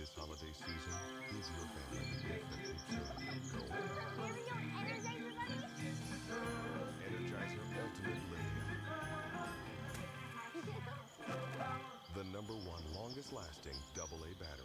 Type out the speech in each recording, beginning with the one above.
This holiday season, give your family the gift that keeps them Energizer Ultimate Lithium. The number one longest lasting AA battery.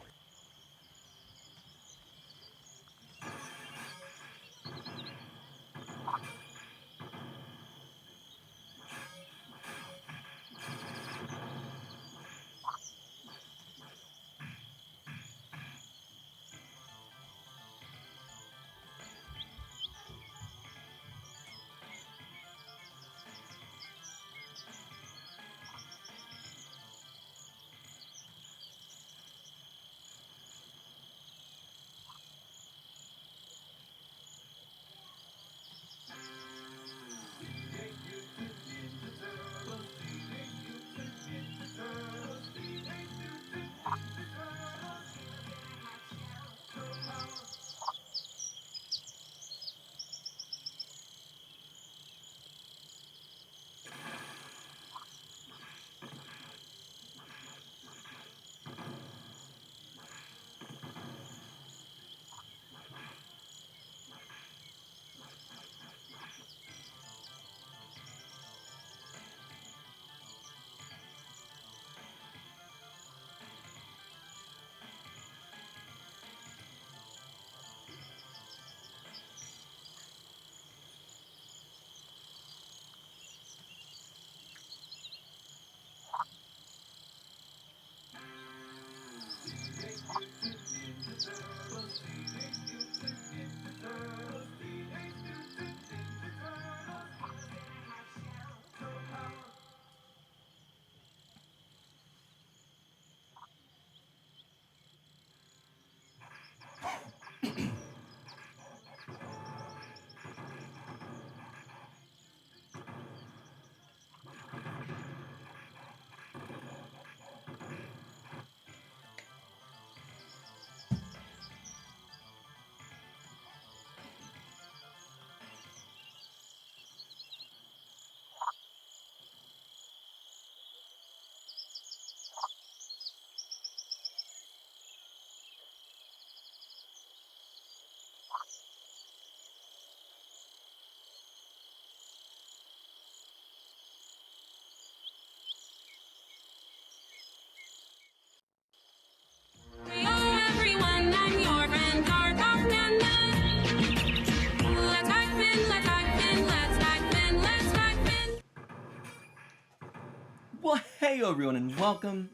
Well, hey everyone, and welcome.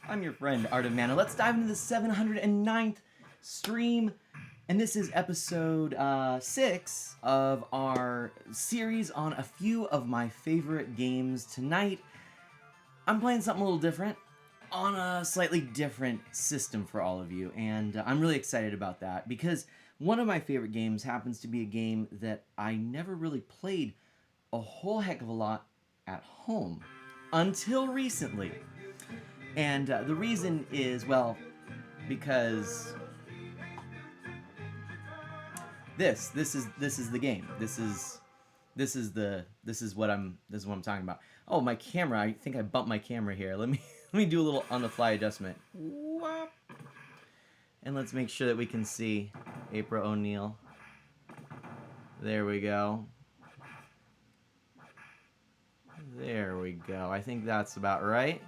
I'm your friend, Art of Mana. Let's dive into the 709th stream, and this is episode 6 of our series on a few of my favorite games. Tonight, I'm playing something a little different on a slightly different system for all of you, and I'm really excited about that because one of my favorite games happens to be a game that I never really played a whole heck of a lot at home until recently. And the reason is, well, because this is the game. This is what I'm talking about. Oh, my camera! I think I bumped my camera here. Let me let me do a little on the fly adjustment. And let's make sure that we can see April O'Neil. There we go. There we go. I think that's about right.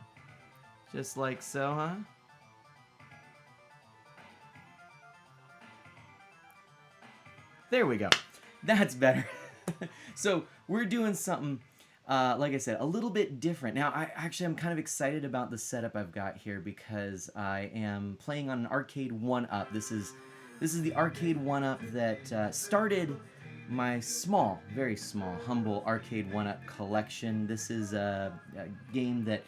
Just like so, huh? There we go. That's better. So we're doing something, like I said, a little bit different. Now, I'm kind of excited about the setup I've got here because I am playing on an arcade 1-up. This is the arcade 1-up that started my small, very small, humble arcade 1-up collection. This is a game that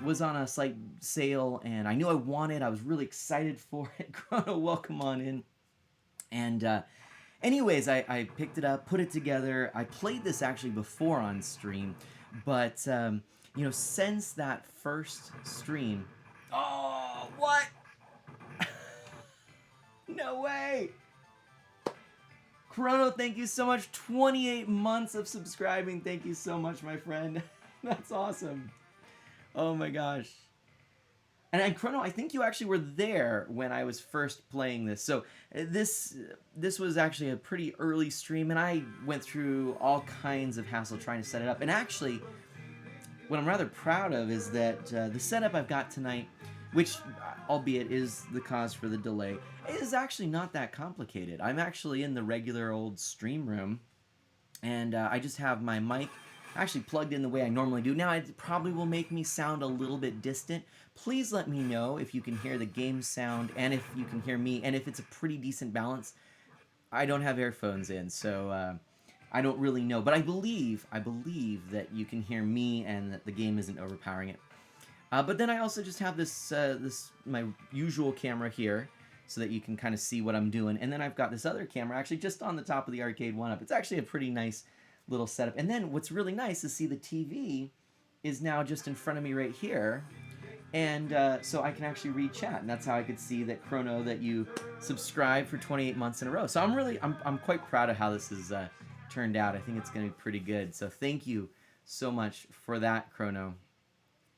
was on a slight sale, and I knew I wanted. I was really excited for it. Chrono, welcome on in. And anyways, I picked it up, put it together. I played this actually before on stream, but you know, since that first stream, oh, what? No way! Chrono, thank you so much. 28 months of subscribing. Thank you so much, my friend. That's awesome. Oh my gosh. And Chrono, I think you actually were there when I was first playing this. So this was actually a pretty early stream, and I went through all kinds of hassle trying to set it up. And actually, what I'm rather proud of is that the setup I've got tonight, which, albeit is the cause for the delay, is actually not that complicated. I'm actually in the regular old stream room, and I just have my mic actually plugged in the way I normally do. Now, it probably will make me sound a little bit distant. Please let me know if you can hear the game sound and if you can hear me, and if it's a pretty decent balance. I don't have earphones in, so I don't really know. But I believe that you can hear me and that the game isn't overpowering it. But then I also just have this my usual camera here, so that you can kind of see what I'm doing. And then I've got this other camera actually just on the top of the arcade one-up. It's actually a pretty nice little setup. And then what's really nice is see the TV is now just in front of me right here. And so I can actually read chat. And that's how I could see that, Chrono, that you subscribed for 28 months in a row. So I'm quite proud of how this has turned out. I think it's going to be pretty good. So thank you so much for that, Chrono.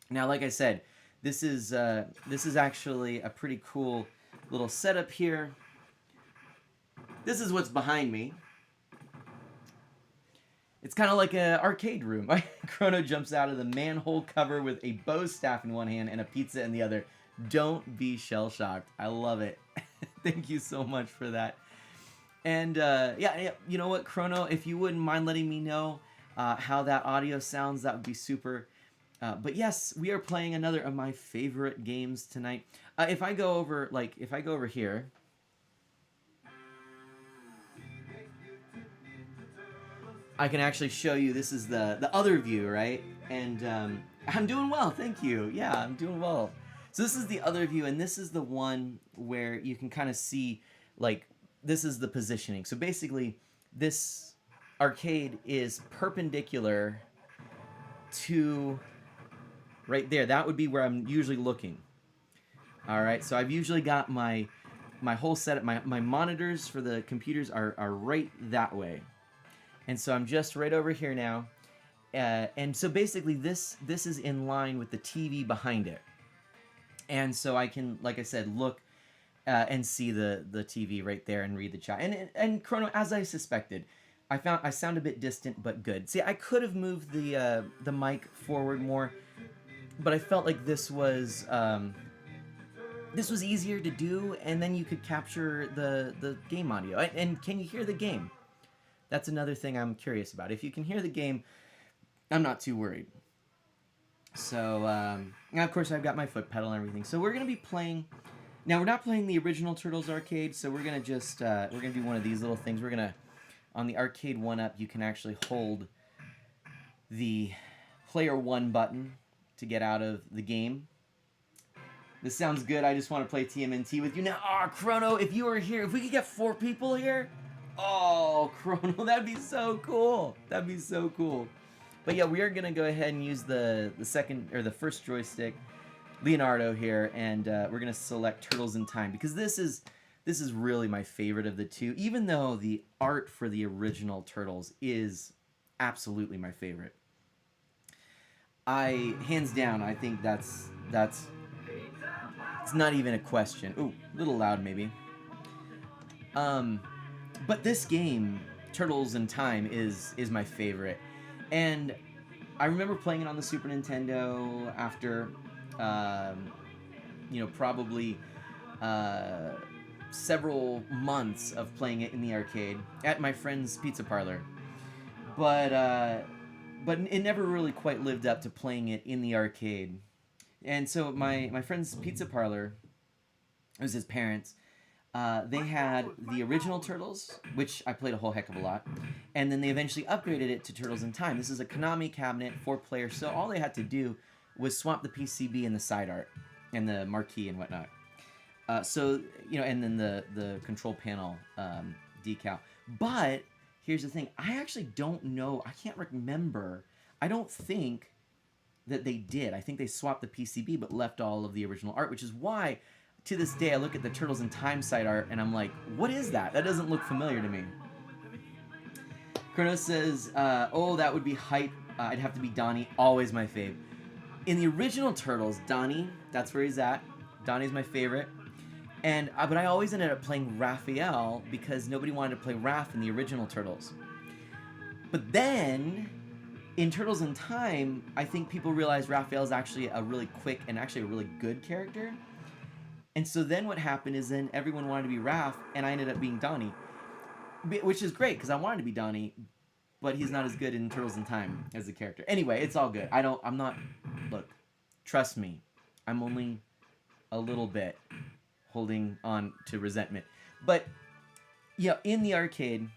Now, like I said, this is actually a pretty cool little setup here. This is what's behind me. It's kind of like an arcade room. Chrono jumps out of the manhole cover with a bow staff in one hand and a pizza in the other. Don't be shell-shocked. I love it. Thank you so much for that. And yeah, you know what, Chrono, if you wouldn't mind letting me know how that audio sounds, that would be super. But yes, we are playing another of my favorite games tonight. If I go over here, I can actually show you. This is the other view, right? And I'm doing well, thank you. Yeah, I'm doing well. So this is the other view, and this is the one where you can kind of see, like, this is the positioning. So basically, this arcade is perpendicular to right there. That would be where I'm usually looking. All right, so I've usually got my whole setup. My monitors for the computers are right that way. And so I'm just right over here now. And so basically this is in line with the TV behind it. And so I can, like I said, look and see the TV right there and read the chat. And Chrono, as I suspected, I sound a bit distant, but good. See, I could have moved the mic forward more, but I felt like this was easier to do, and then you could capture the game audio. And can you hear the game? That's another thing I'm curious about. If you can hear the game, I'm not too worried. So, and of course, I've got my foot pedal and everything. So we're going to be playing... Now, we're not playing the original Turtles arcade, so we're going to just... we're going to do one of these little things. We're going to... On the arcade 1-up, you can actually hold the player 1 button to get out of the game. This sounds good. I just want to play TMNT with you. Now, Chrono, if you were here, if we could get 4 people here... Oh, Chrono, that'd be so cool. That'd be so cool. But yeah, we are gonna go ahead and use the first joystick, Leonardo here, and we're gonna select Turtles in Time because this is really my favorite of the two. Even though the art for the original Turtles is absolutely my favorite, hands down, I think that's it's not even a question. Ooh, a little loud maybe. But this game, Turtles in Time, is my favorite. And I remember playing it on the Super Nintendo after, probably several months of playing it in the arcade at my friend's pizza parlor. But it never really quite lived up to playing it in the arcade. And so my friend's pizza parlor, it was his parents', they had the original Turtles, which I played a whole heck of a lot, and then they eventually upgraded it to Turtles in Time. This is a Konami cabinet, 4-player, so all they had to do was swap the PCB and the side art, and the marquee and whatnot. And then the control panel decal. But, here's the thing, I actually don't know, I can't remember, I don't think that they did. I think they swapped the PCB, but left all of the original art, which is why... To this day, I look at the Turtles in Time side art, and I'm like, what is that? That doesn't look familiar to me. Chrono says, that would be hype. I'd have to be Donnie. Always my fave. in the original Turtles, Donnie, that's where he's at. Donnie's my favorite. And but I always ended up playing Raphael because nobody wanted to play Raph in the original Turtles. But then, in Turtles in Time, I think people realized Raphael is actually a really quick and actually a really good character. And so then what happened is then everyone wanted to be Raph, and I ended up being Donnie. Which is great, because I wanted to be Donnie, but he's not as good in Turtles in Time as a character. Anyway, it's all good. Look, trust me, I'm only a little bit holding on to resentment. But, yeah, in the arcade,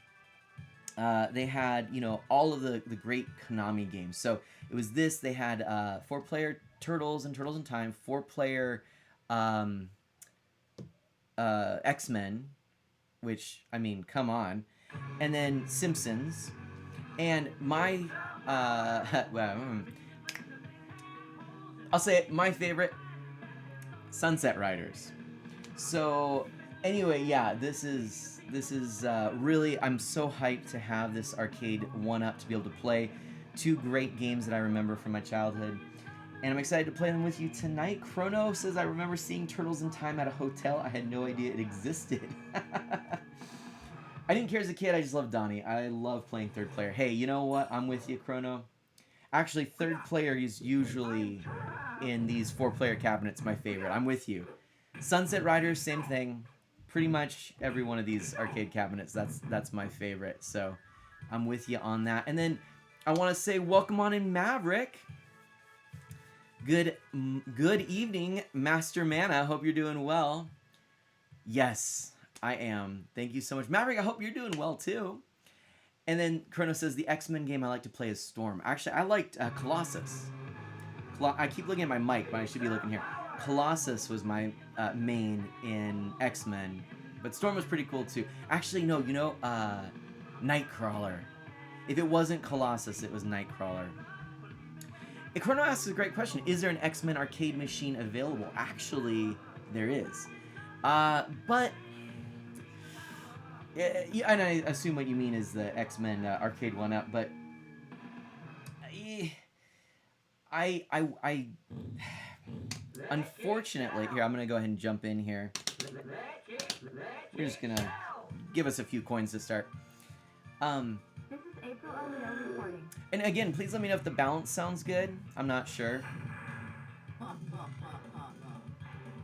they had, all of the great Konami games. So it was this, they had 4-player Turtles and Turtles in Time, 4-player X-Men, which, I mean, come on. And then Simpsons. And my, I'll say it, my favorite, Sunset Riders. So, anyway, yeah, this is really, I'm so hyped to have this arcade 1-up to be able to play 2 great games that I remember from my childhood. And I'm excited to play them with you tonight. Chrono says, I remember seeing Turtles in Time at a hotel. I had no idea it existed. I didn't care as a kid. I just loved Donnie. I love playing 3rd player. Hey, you know what? I'm with you, Chrono. Actually, 3rd player is usually in these 4-player cabinets my favorite. I'm with you. Sunset Riders, same thing. Pretty much every one of these arcade cabinets, that's my favorite. So I'm with you on that. And then I want to say welcome on in, Maverick. Good evening, Master Mana. Hope you're doing well. Yes, I am. Thank you so much. Maverick, I hope you're doing well too. And then Chrono says, the X-Men game I like to play is Storm. Actually, I liked Colossus. I keep looking at my mic, but I should be looking here. Colossus was my main in X-Men, but Storm was pretty cool too. Actually, no, Nightcrawler. If it wasn't Colossus, it was Nightcrawler. Chrono asks a great question. Is there an X-Men arcade machine available? Actually, there is. But... yeah, and I assume what you mean is the X-Men arcade 1-up, but... I unfortunately... Here, I'm going to go ahead and jump in here. We're just going to give us a few coins to start. And again, please let me know if the balance sounds good. I'm not sure.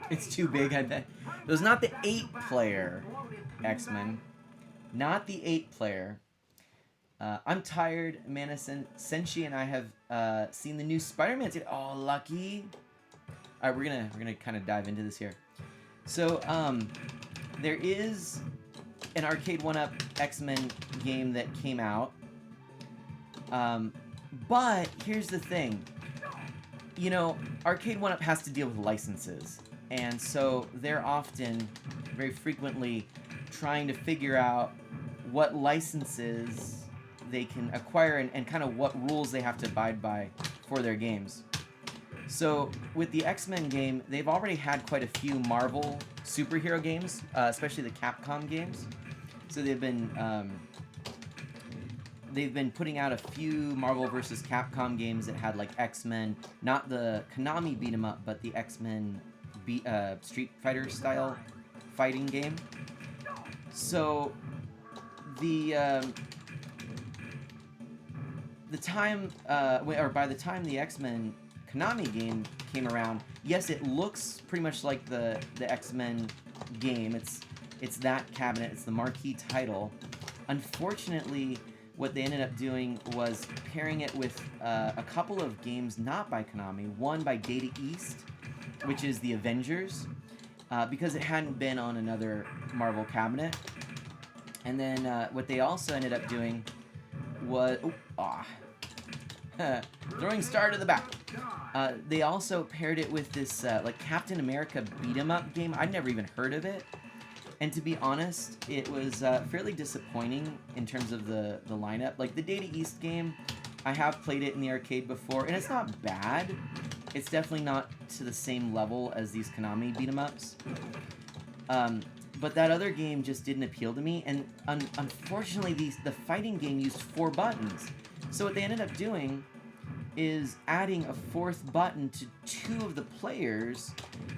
It's too big, I bet. It was not the 8-player X-Men. Not the 8-player. I'm tired. Mana Senshi and I have seen the new Spider-Man. Oh, lucky. All right, we're gonna kind of dive into this here. So, there is an arcade 1-up X-Men game that came out. But here's the thing. Arcade 1-up has to deal with licenses. And so they're often, very frequently, trying to figure out what licenses they can acquire and kind of what rules they have to abide by for their games. So with the X-Men game, they've already had quite a few Marvel superhero games, especially the Capcom games. So they've been putting out a few Marvel vs. Capcom games that had like X-Men, not the Konami beat 'em up, but the X-Men Street Fighter style fighting game. So by the time the X-Men Konami game came around, yes, it looks pretty much like the X-Men game. It's that cabinet. It's the marquee title. Unfortunately, what they ended up doing was pairing it with a couple of games not by Konami. One by Data East, which is the Avengers, because it hadn't been on another Marvel cabinet. And then what they also ended up doing was... throwing star to the back. They also paired it with this like Captain America beat 'em up game. I'd never even heard of it. And to be honest, it was fairly disappointing in terms of the lineup. Like the Data East game, I have played it in the arcade before, and it's not bad. It's definitely not to the same level as these Konami beat 'em ups. But that other game just didn't appeal to me, and unfortunately, the fighting game used 4 buttons. So what they ended up doing is adding a fourth button to two of the players,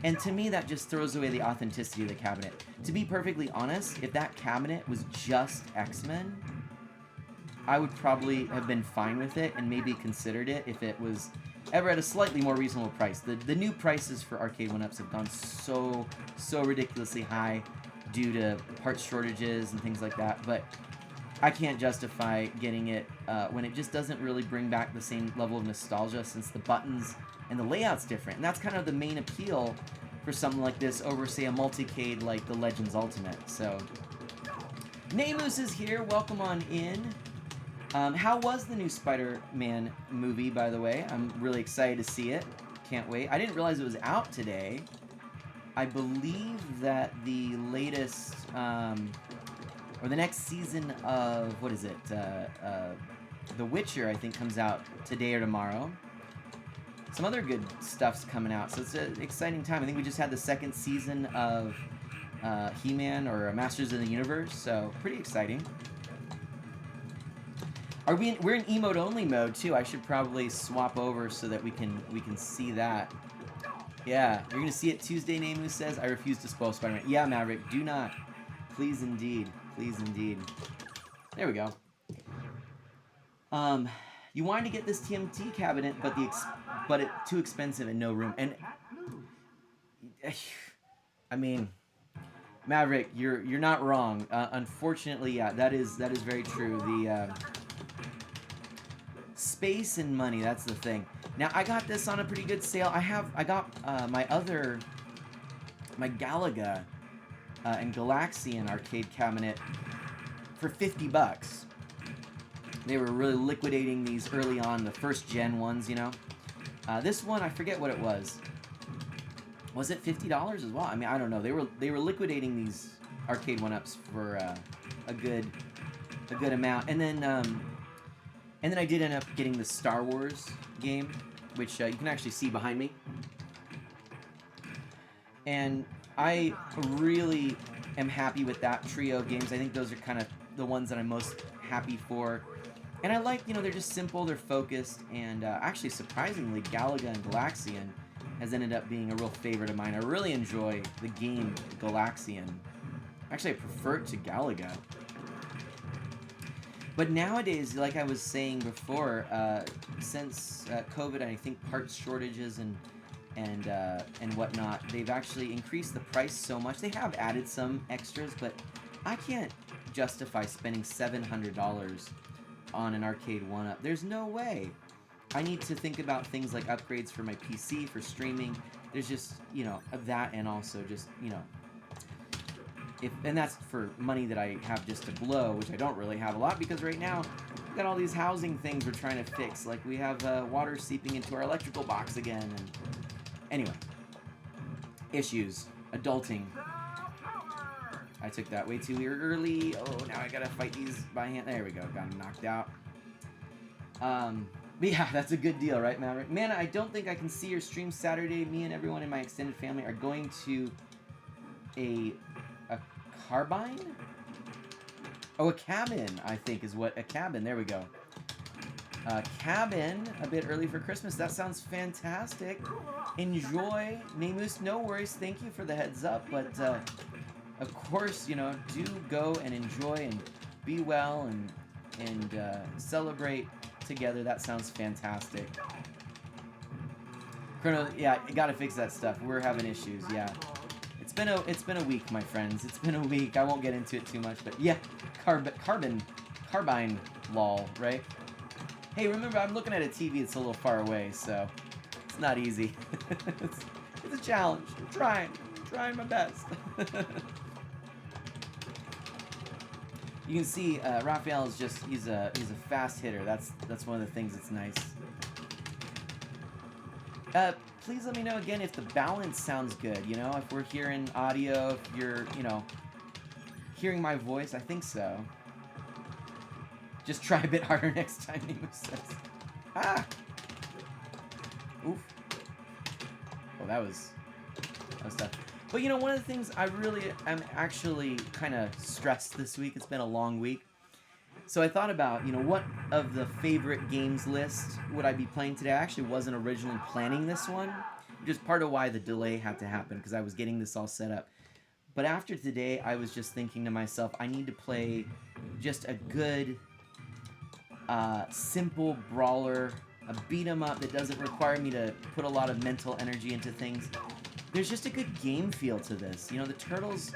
and to me that just throws away the authenticity of the cabinet. To be perfectly honest, if that cabinet was just X-Men, I would probably have been fine with it and maybe considered it if it was ever at a slightly more reasonable price. The new prices for arcade 1-ups have gone so ridiculously high due to parts shortages and things like that, but I can't justify getting it when it just doesn't really bring back the same level of nostalgia, since the buttons and the layout's different. And that's kind of the main appeal for something like this over, say, a multicade like the Legends Ultimate. So, Namus is here. Welcome on in. How was the new Spider-Man movie, by the way? I'm really excited to see it. Can't wait. I didn't realize it was out today. I believe that the latest, or the next season of, what is it? The Witcher, I think, comes out today or tomorrow. Some other good stuff's coming out, so it's an exciting time. I think we just had the second season of He-Man, or Masters of the Universe, so pretty exciting. We're in emote only mode too. I should probably swap over so that we can see that. Yeah, you're gonna see it Tuesday. Namu says, I refuse to spoil Spider-Man. Yeah, Maverick, do not. Please indeed. Please indeed. There we go. You wanted to get this TMT cabinet, but it's too expensive and no room. And I mean, Maverick, you're not wrong. Unfortunately, yeah, that is very true. The space and money, that's the thing. Now, I got this on a pretty good sale. I got my Galaga and Galaxian arcade cabinet for $50. They were really liquidating these early on, the first gen ones, you know. This one, I forget what it was. Was it $50 as well? I mean, I don't know. They were liquidating these arcade 1-ups for a good amount, and then I did end up getting the Star Wars game, which you can actually see behind me. And I really am happy with that trio of games. I think those are kind of the ones that I'm most happy for. And I like, you know, they're just simple, they're focused, and actually, surprisingly, Galaga and Galaxian has ended up being a real favorite of mine. I really enjoy the game Galaxian. Actually, I prefer it to Galaga. But nowadays, like I was saying before, since COVID and I think parts shortages and whatnot, they've actually increased the price so much. They have added some extras, but I can't justify spending $700 on an arcade 1-up. There's no way. I need to think about things like upgrades for my PC, for streaming. There's just, you know, that, and also just, you know, and that's for money that I have just to blow, which I don't really have a lot, because right now we've got all these housing things we're trying to fix. Like, we have water seeping into our electrical box again. And anyway, issues, adulting. I took that way too early. Oh, now I gotta fight these by hand. There we go, got him knocked out. But yeah, that's a good deal, right, Maverick? Man, I don't think I can see your stream Saturday. Me and everyone in my extended family are going to a carbine? Oh, a cabin, I think is what, a cabin, there we go. Cabin, a bit early for Christmas, that sounds fantastic. Enjoy, Namus, no worries, thank you for the heads up, but of course, you know, do go and enjoy and be well and celebrate together. That sounds fantastic. Chrono, yeah, you gotta fix that stuff. We're having issues, yeah. It's been a week, my friends. It's been a week. I won't get into it too much, but yeah, carbine lol, right? Hey, remember, I'm looking at a TV that's a little far away, so it's not easy. it's a challenge. I'm trying my best. You can see Raphael is just he's a fast hitter. That's one of the things that's nice. Please let me know again if the balance sounds good. You know, if we're hearing audio, if you're, you know, hearing my voice. I think so. Just try a bit harder next time, Nemo says. Ah! Oof. Well, that was tough. But you know, one of the things I really am actually kind of stressed this week, it's been a long week. So I thought about, what of the favorite games list would I be playing today? I actually wasn't originally planning this one, which is part of why the delay had to happen, because I was getting this all set up. But after today, I was just thinking to myself, I need to play just a good, simple brawler, a beat 'em up that doesn't require me to put a lot of mental energy into things. There's just a good game feel to this. The Turtles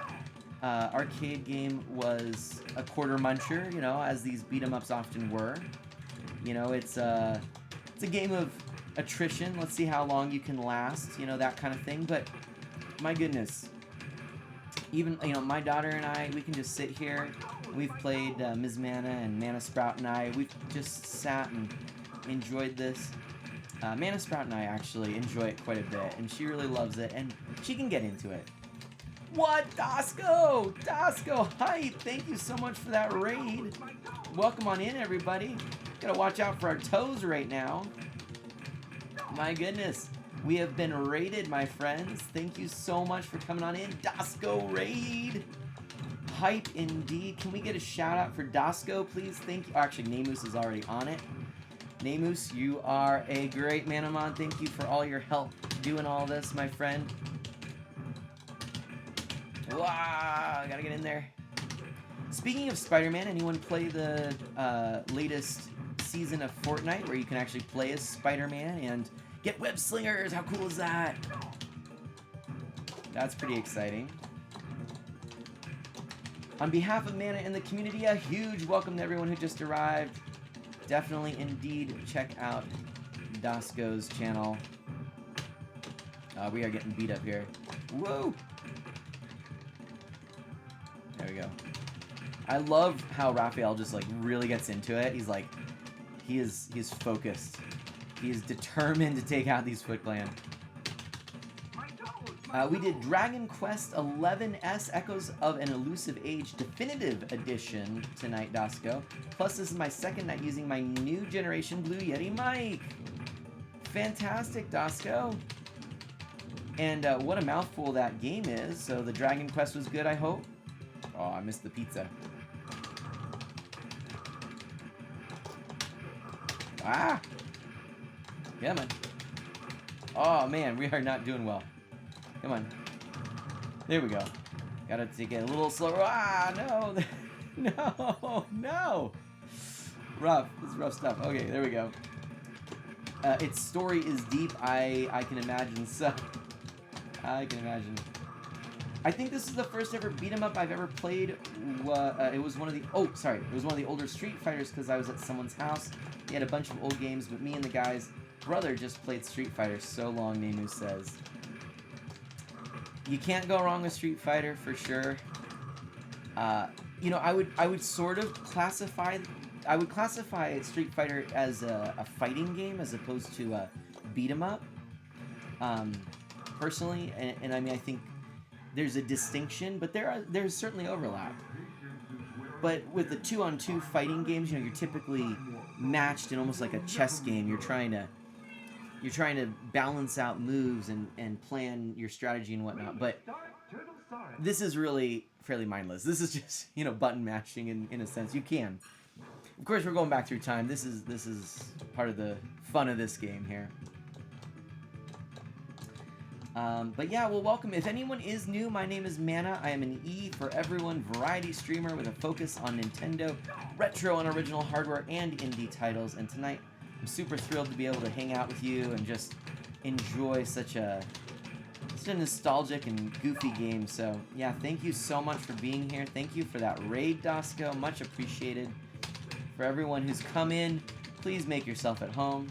arcade game was a quarter muncher, as these beat 'em ups often were. It's a game of attrition. Let's see how long you can last, that kind of thing. But my goodness, even my daughter and I, we can just sit here. We've played Ms. Mana and Mana Sprout and I. We've just sat and enjoyed this. Mana Sprout and I actually enjoy it quite a bit, and she really loves it, and she can get into it. What? Dasco! Dasco, hype! Thank you so much for that raid. Welcome on in, everybody. Gotta watch out for our toes right now. My goodness. We have been raided, my friends. Thank you so much for coming on in. Dasco raid! Hype indeed. Can we get a shout out for Dasco, please? Thank you. Oh, actually, Namus is already on it. Namus, you are a great Manamon. Thank you for all your help doing all this, my friend. Wow, gotta get in there. Speaking of Spider-Man, anyone play the latest season of Fortnite where you can actually play as Spider-Man and get web slingers? How cool is that? That's pretty exciting. On behalf of Mana and the community, a huge welcome to everyone who just arrived. Definitely, indeed, check out Dasco's channel. We are getting beat up here. Whoa! There we go. I love how Raphael just like really gets into it. He's like, he is focused. He is determined to take out these Foot Clan. We did Dragon Quest XI-S Echoes of an Elusive Age Definitive Edition tonight, Dasco. Plus, this is my second night using my new generation Blue Yeti mic. Fantastic, Dasco. And what a mouthful that game is. So the Dragon Quest was good, I hope. Oh, I missed the pizza. Ah! Come on. Oh, man, we are not doing well. Come on. There we go. Gotta take it a little slower. Ah, no! No! No! Rough. This is rough stuff. Okay, there we go. Its story is deep. I can imagine. So, I can imagine. I think this is the first ever beat 'em up I've ever played. It was one of the... Oh, sorry. It was one of the older Street Fighters because I was at someone's house. He had a bunch of old games, but me and the guy's brother just played Street Fighter so long, Nemu says. You can't go wrong with Street Fighter, for sure. I would sort of classify... I would classify Street Fighter as a fighting game as opposed to a beat 'em up. Personally, and I mean, I think there's a distinction, but there's certainly overlap. But with the 2-on-2 fighting games, you're typically matched in almost like a chess game. You're trying to balance out moves and plan your strategy and whatnot. But this is really fairly mindless. This is just button mashing in a sense. You can, of course, we're going back through time. This is part of the fun of this game here. But yeah, well, welcome. If anyone is new, my name is Mana. I am an E for everyone variety streamer with a focus on Nintendo, retro and original hardware, and indie titles. And tonight, I'm super thrilled to be able to hang out with you and just enjoy such a nostalgic and goofy game. So yeah, thank you so much for being here. Thank you for that raid, Dasco. Much appreciated. For everyone who's come in, please make yourself at home.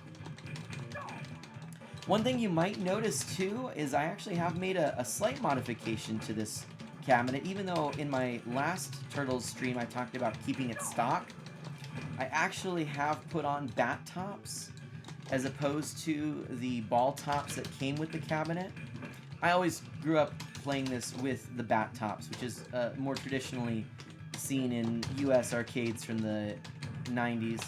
One thing you might notice too is I actually have made a slight modification to this cabinet. Even though in my last Turtles stream I talked about keeping it stock, I actually have put on bat tops as opposed to the ball tops that came with the cabinet. I always grew up playing this with the bat tops, which is more traditionally seen in US arcades from the 90s.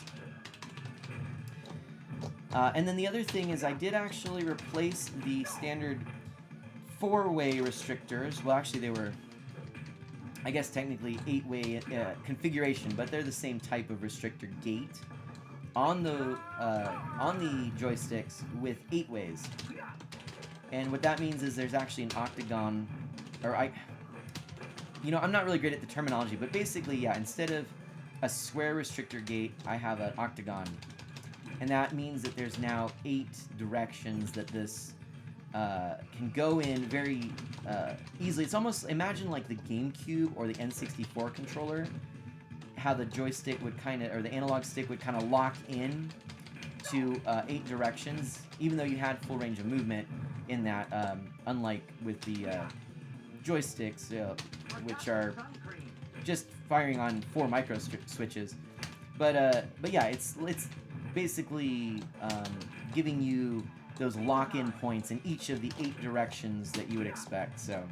And then the other thing is I did actually replace the standard 4-way restrictors. Well, actually they were I guess technically 8-way configuration, but they're the same type of restrictor gate on the joysticks with 8 ways. And what that means is there's actually an octagon, or I'm not really great at the terminology, but basically, yeah, instead of a square restrictor gate, I have an octagon. And that means that there's now 8 directions that this can go in very easily. It's almost, imagine like the GameCube or the N64 controller, how the joystick would kind of, or the analog stick would kind of lock in to 8 directions, even though you had full range of movement in that, unlike with the joysticks, which are just firing on 4 micro switches. But yeah, it's basically giving you those lock-in points in each of the 8 directions that you would expect. So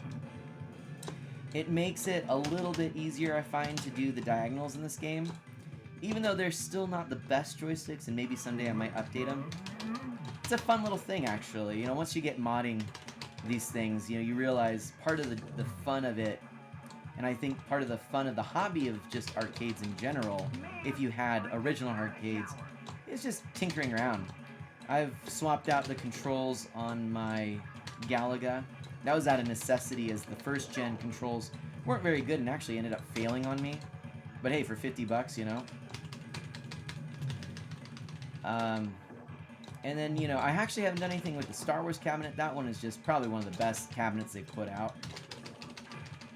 it makes it a little bit easier, I find, to do the diagonals in this game. Even though they're still not the best joysticks, and maybe someday I might update them. It's a fun little thing, actually. You know, once you get modding these things, you know, you realize part of the fun of it, and I think part of the fun of the hobby of just arcades in general, if you had original arcades, is just tinkering around. I've swapped out the controls on my Galaga. That was out of necessity, as the first gen controls weren't very good and actually ended up failing on me. But hey, for 50 bucks, you know. And then, you know, I actually haven't done anything with the Star Wars cabinet. That one is just probably one of the best cabinets they've put out.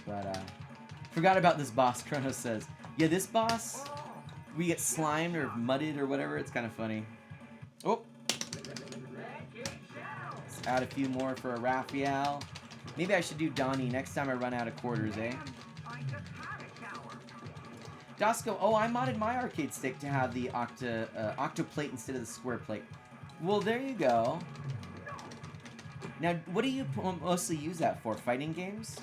But, forgot about this boss, Kronos says. Yeah, this boss, we get slimed or mudded or whatever. It's kind of funny. Oh. Let's add a few more for a Raphael. Maybe I should do Donnie next time I run out of quarters, eh? Dosco, oh, I modded my arcade stick to have the octo plate instead of the square plate. Well, there you go. Now, what do you mostly use that for? Fighting games?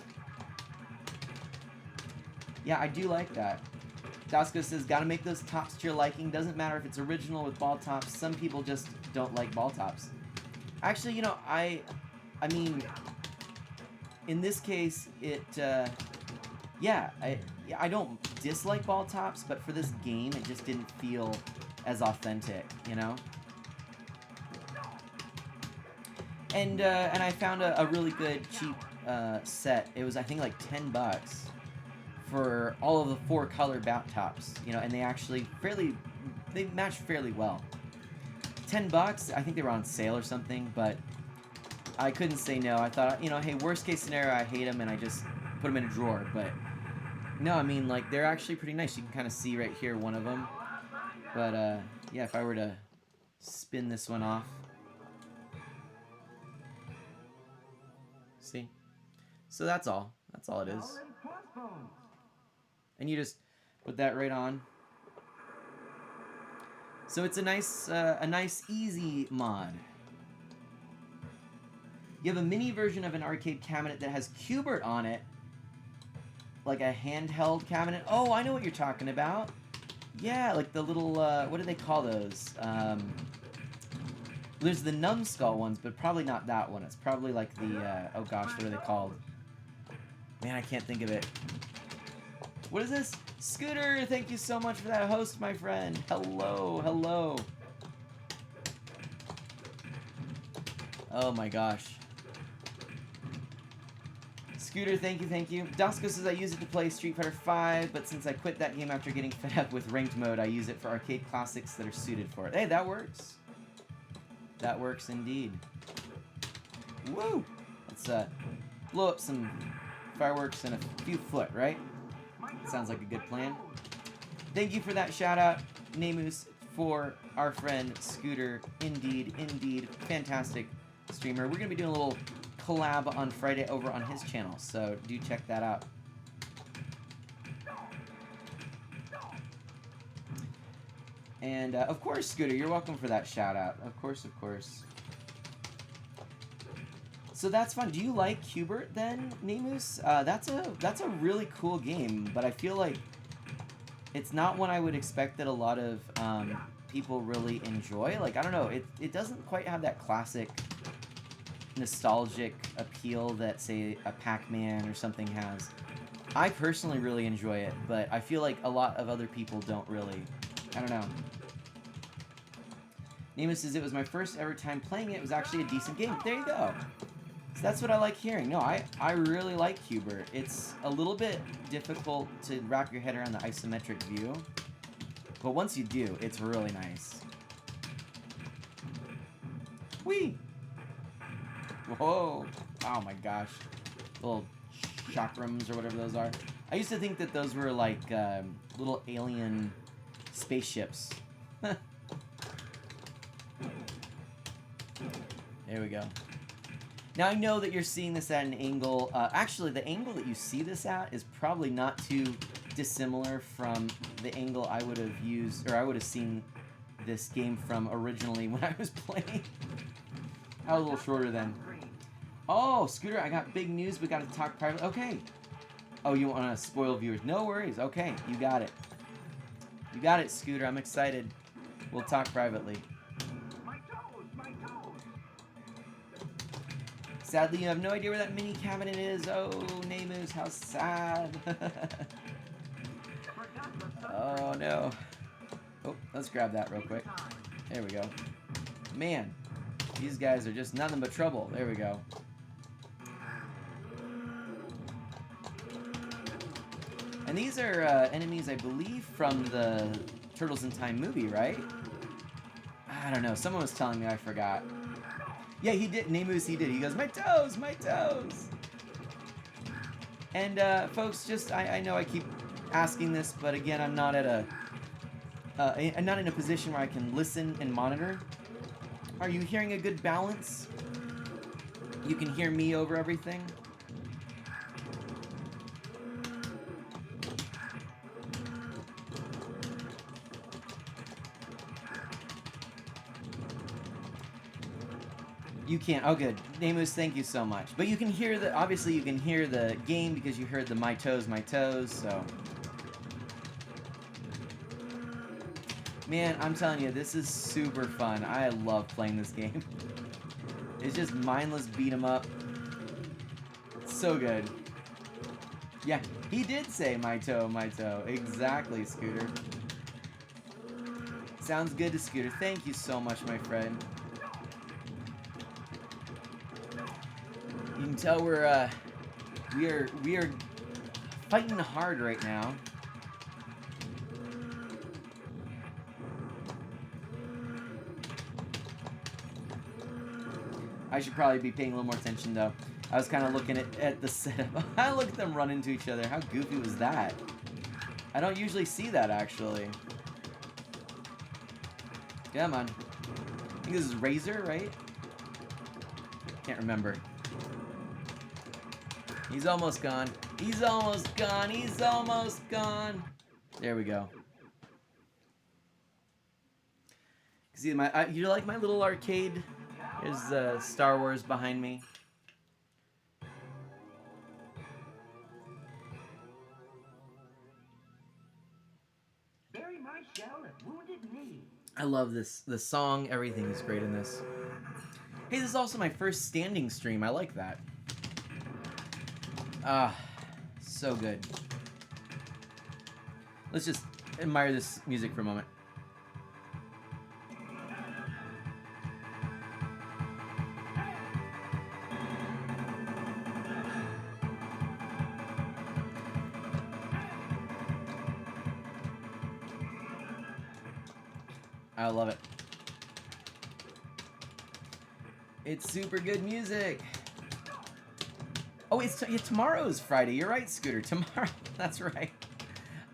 Yeah, I do like that. Dosco says, gotta make those tops to your liking. Doesn't matter if it's original with ball tops. Some people just don't like ball tops. Actually, you know, I mean, in this case, yeah, I don't dislike ball tops, but for this game, it just didn't feel as authentic, you know? And I found a really good, cheap set. It was, I think, like 10 bucks for all of the 4 color bat tops, you know, and they actually they matched fairly well. 10 bucks, I think they were on sale or something, but I couldn't say no. I thought, you know, hey, worst case scenario, I hate them and I just put them in a drawer, but no, I mean, like, they're actually pretty nice. You can kind of see right here one of them, but yeah, if I were to spin this one off, see? So that's all it is. And you just put that right on. So it's a nice easy mod. You have a mini version of an arcade cabinet that has Qbert on it, like a handheld cabinet. Oh, I know what you're talking about. Yeah, like the little what do they call those? There's the numbskull ones, but probably not that one. It's probably like the oh gosh, what are they called? Man, I can't think of it. What is this? Scooter, thank you so much for that host, my friend. Hello, hello. Oh my gosh. Scooter, thank you, thank you. Dosco says I use it to play Street Fighter V, but since I quit that game after getting fed up with ranked mode, I use it for arcade classics that are suited for it. Hey, that works. That works indeed. Woo! Let's blow up some fireworks and a few foot, right? Sounds like a good plan. Thank you for that shout out, Namus, for our friend Scooter. Indeed, indeed. Fantastic streamer. We're going to be doing a little collab on Friday over on his channel, so do check that out. And of course, Scooter, you're welcome for that shout out. Of course, of course. So that's fun. Do you like Qbert then, Namus? That's a really cool game, but I feel like it's not one I would expect that a lot of people really enjoy. Like, I don't know, it doesn't quite have that classic nostalgic appeal that, say, a Pac-Man or something has. I personally really enjoy it, but I feel like a lot of other people don't really. I don't know. Nemo says, it was my first ever time playing it. It was actually a decent game. There you go. So that's what I like hearing. No, I really like Hubert. It's a little bit difficult to wrap your head around the isometric view. But once you do, it's really nice. Whee! Whoa! Oh my gosh. Little chakrams or whatever those are. I used to think that those were like little alien spaceships. There we go. Now I know that you're seeing this at an angle. Actually, the angle that you see this at is probably not too dissimilar from the angle I would have used, or I would have seen this game from originally when I was playing. I was a little shorter then. Oh, Scooter, I got big news. We got to talk privately. Okay. Oh, you want to spoil viewers? No worries. Okay, you got it. You got it, Scooter. I'm excited. We'll talk privately. Sadly, you have no idea where that mini cabinet is. Oh, Namus, how sad. Oh, no. Oh, let's grab that real quick. There we go. Man, these guys are just nothing but trouble. There we go. And these are enemies, I believe, from the Turtles in Time movie, right? I don't know. Someone was telling me. I forgot. Yeah, he did. Namus, he did. He goes, my toes, my toes. And folks, just I know I keep asking this, but again, I'm not at a I'm not in a position where I can listen and monitor. Are you hearing a good balance? You can hear me over everything. You can't. Oh, good. Namus, thank you so much. But you can hear the. Obviously, you can hear the game because you heard the my toes, so. Man, I'm telling you, this is super fun. I love playing this game. It's just mindless beat 'em up. So good. Yeah, he did say my toe, my toe. Exactly, Scooter. Sounds good to Scooter. Thank you so much, my friend. You can tell we are fighting hard right now. I should probably be paying a little more attention though. I was kind of looking at the setup. I look at them run into each other. How goofy was that? I don't usually see that actually. Come on. I think this is Razor, right? Can't remember. He's almost gone. He's almost gone. He's almost gone. There we go. See, you like my little arcade? There's Star Wars behind me. Bury my shell at Wounded Knee. I love this. The song, everything is great in this. Hey, this is also my first standing stream. I like that. Ah, so good. Let's just admire this music for a moment. I love it. It's super good music. Oh, tomorrow is Friday. You're right, Scooter. Tomorrow. That's right.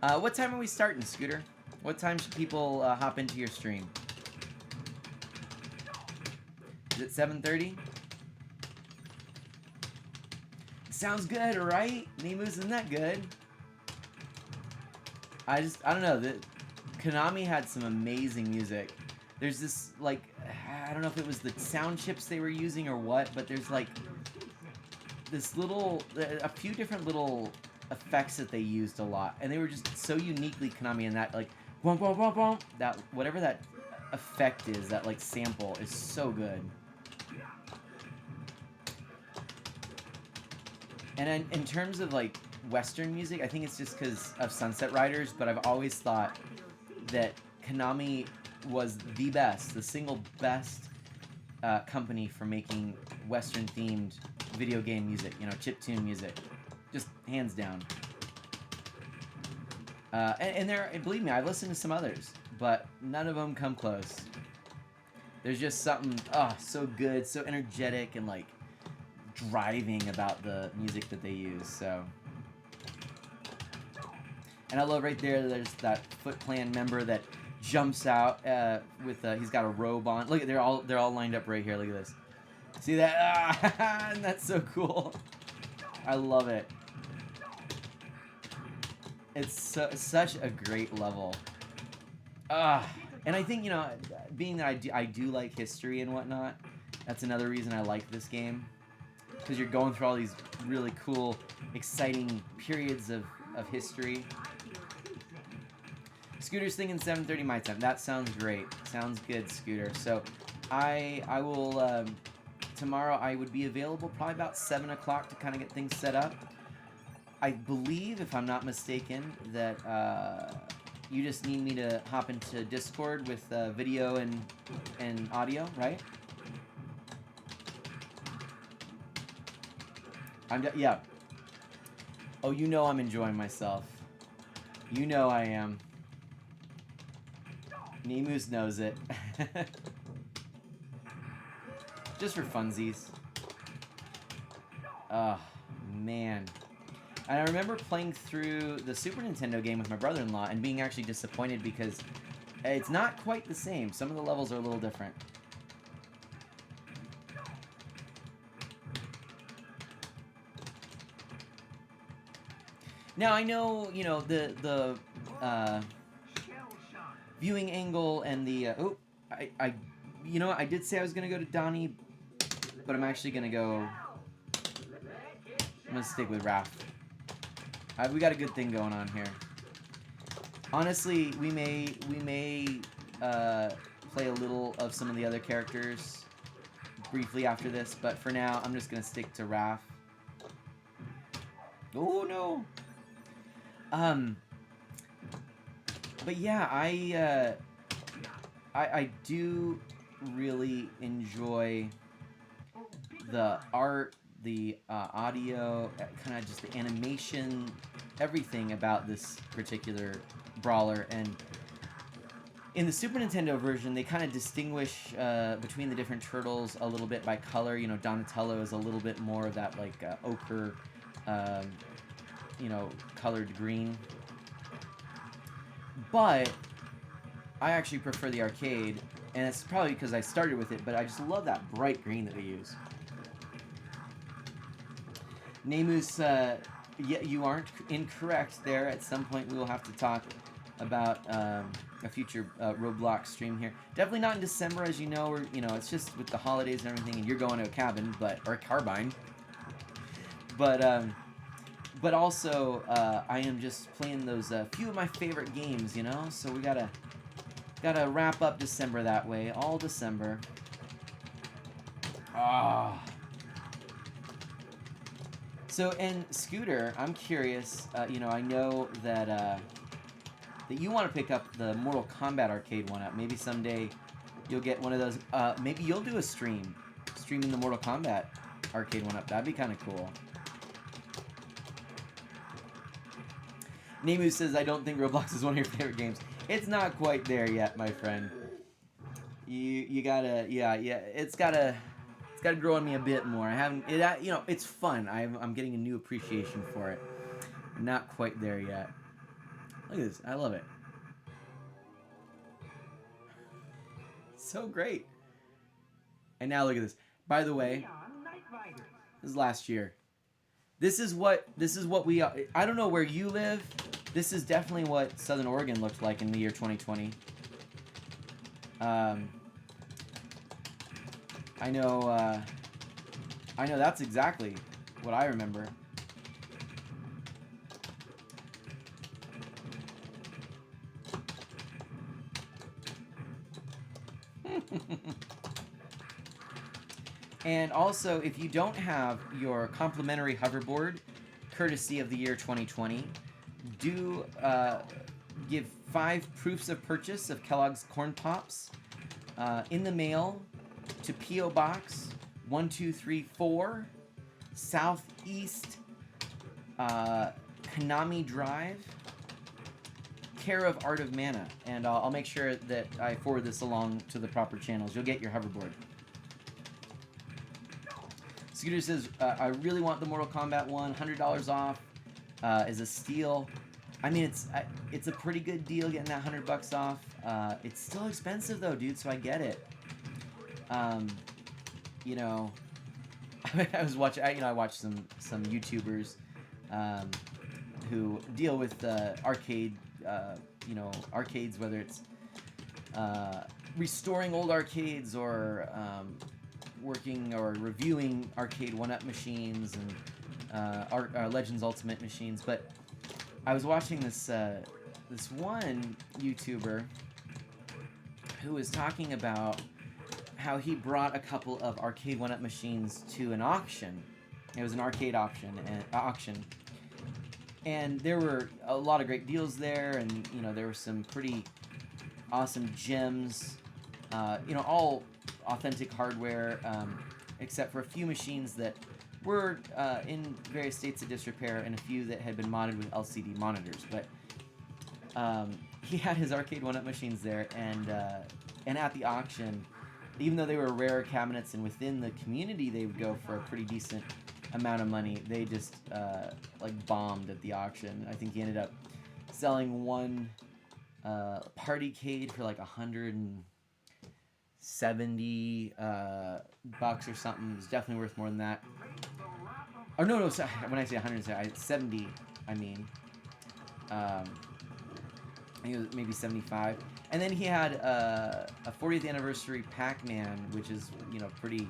What time are we starting, Scooter? What time should people hop into your stream? Is it 7:30? Sounds good, right? Nemu's isn't that good? I don't know. Konami had some amazing music. There's this, like, I don't know if it was the sound chips they were using or what, but there's, like, this a few different little effects that they used a lot. And they were just so uniquely Konami, and that, like, boom, boom, boom, boom, that, whatever that effect is, that, like, sample is so good. And in terms of, like, Western music. I think it's just because of Sunset Riders, but I've always thought that Konami was the best, the single best company for making Western-themed video game music, you know, chiptune music. Just hands down. And believe me, I've listened to some others, but none of them come close. There's just something, so good, so energetic, and like driving about the music that they use. So, and I love right there. There's that Foot Clan member that jumps out with he's got a robe on. Look, they're all lined up right here. Look at this. See that? And that's so cool. I love it. It's such a great level. And I think, you know, being that I do like history and whatnot, that's another reason I like this game. Because you're going through all these really cool, exciting periods of history. Scooter's thinking 7:30 my time. That sounds great. Sounds good, Scooter. So I will, tomorrow I would be available probably about 7 o'clock to kind of get things set up. I believe, if I'm not mistaken, that you just need me to hop into Discord with video and audio, right? Yeah. Oh, you know I'm enjoying myself. You know I am. Nemus knows it. Just for funsies. Oh, man. And I remember playing through the Super Nintendo game with my brother-in-law and being actually disappointed because it's not quite the same. Some of the levels are a little different. Now, I know, you know, the viewing angle and the... you know what? I did say I was going to go to Donnie, but I'm actually going to go... I'm going to stick with Raph. We got a good thing going on here. Honestly, we may play a little of some of the other characters briefly after this, but for now, I'm just going to stick to Raph. Oh, no! But yeah, I do really enjoy the art, the audio, kind of just the animation, everything about this particular brawler. And in the Super Nintendo version, they kind of distinguish between the different turtles a little bit by color. You know, Donatello is a little bit more of that like ochre, you know, colored green. But I actually prefer the arcade, and it's probably because I started with it, but I just love that bright green that they use. Nemus, yeah, you aren't incorrect there. At some point, we will have to talk about a future Roblox stream here. Definitely not in December, as you know. Or it's just with the holidays and everything, and you're going to a cabin, or a carbine. But also, I am just playing those few of my favorite games, you know. So we gotta wrap up December that way, all December. Ah. So, and Scooter, I'm curious. You know, I know that that you want to pick up the Mortal Kombat arcade one up. Maybe someday you'll get one of those. Maybe you'll do a streaming the Mortal Kombat arcade one up. That'd be kind of cool. Nemu says, I don't think Roblox is one of your favorite games. It's not quite there yet, my friend. You gotta, yeah, it's gotta grow on me a bit more. I haven't, you know, it's fun. I'm getting a new appreciation for it. Not quite there yet. Look at this. I love it. So great. And now look at this. By the way, this is last year. This is what we are. I don't know where you live. This is definitely what Southern Oregon looked like in the year 2020. I know that's exactly what I remember. And also, if you don't have your complimentary hoverboard, courtesy of the year 2020, do give 5 proofs of purchase of Kellogg's Corn Pops in the mail to P.O. Box 1234, Southeast Konami Drive, care of Art of Mana. And I'll make sure that I forward this along to the proper channels. You'll get your hoverboard. Scooter says, I really want the Mortal Kombat one. $100 off is a steal. I mean, it's a pretty good deal getting that $100 off. It's still expensive though, dude, so I get it. You know, I was watching, I watched some YouTubers who deal with arcades, whether it's restoring old arcades or working or reviewing arcade one-up machines and Legends Ultimate machines. But I was watching this one YouTuber who was talking about how he brought a couple of arcade one-up machines to an auction. It was an arcade auction, and there were a lot of great deals there, and there were some pretty awesome gems. All authentic hardware, except for a few machines that were in various states of disrepair, and a few that had been modded with LCD monitors. But he had his arcade one-up machines there, and at the auction, even though they were rare cabinets and within the community they would go for a pretty decent amount of money, they just bombed at the auction. I think he ended up selling one partycade for like $170 bucks or something. It was definitely worth more than that. Oh no, sorry, when I say 170, I mean I think it was maybe 75. And then he had a 40th anniversary Pac-Man, which is pretty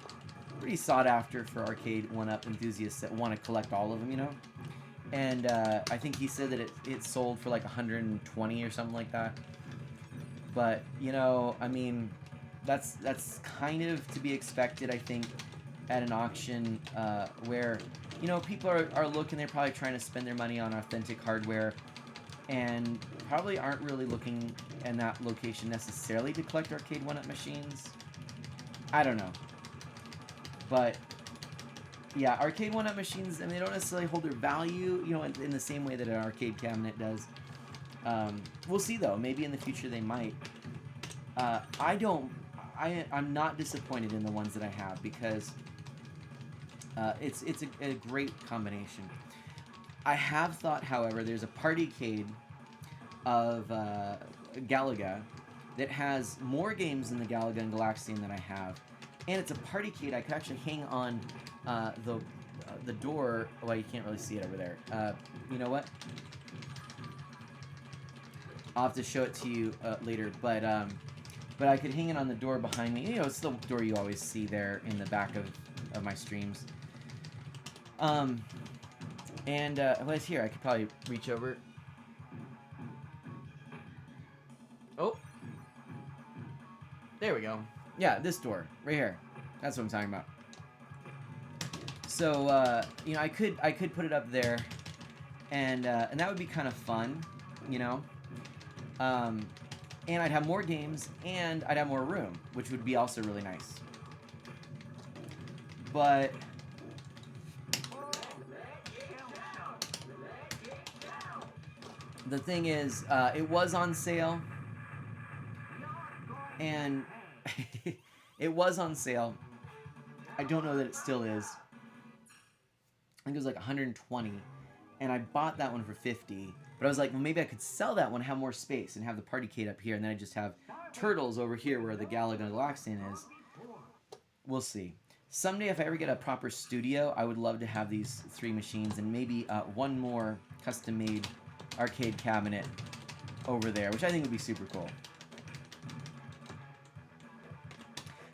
sought after for arcade one-up enthusiasts that want to collect all of them, And I think he said that it sold for like 120 or something like that. But I mean, that's kind of to be expected, I think, at an auction where people are looking. They're probably trying to spend their money on authentic hardware, and probably aren't really looking in that location necessarily to collect arcade one-up machines. I don't know. But yeah, arcade one-up machines, and they don't necessarily hold their value, in the same way that an arcade cabinet does. We'll see though. Maybe in the future they might. I'm not disappointed in the ones that I have, because it's a great combination. I have thought, however, there's a partycade of Galaga that has more games in the Galaga and Galaxian than I have, and it's a partycade I could actually hang on the door. Well, you can't really see it over there. You know what? I'll have to show it to you later, but I could hang it on the door behind me. It's the door you always see there in the back of my streams. And well, it's here. I could probably reach over. Oh, there we go. Yeah, this door right here. That's what I'm talking about. So I could put it up there, and that would be kind of fun, And I'd have more games, and I'd have more room, which would be also really nice. But the thing is, it was on sale, and it was on sale. I don't know that it still is. I think it was like 120, and I bought that one for 50. But I was like, well, maybe I could sell that one, have more space, and have the partycade up here, and then I just have Turtles over here where the Galaga and Galaxian is. We'll see. Someday, if I ever get a proper studio, I would love to have these 3 machines and maybe one more custom-made arcade cabinet over there, which I think would be super cool.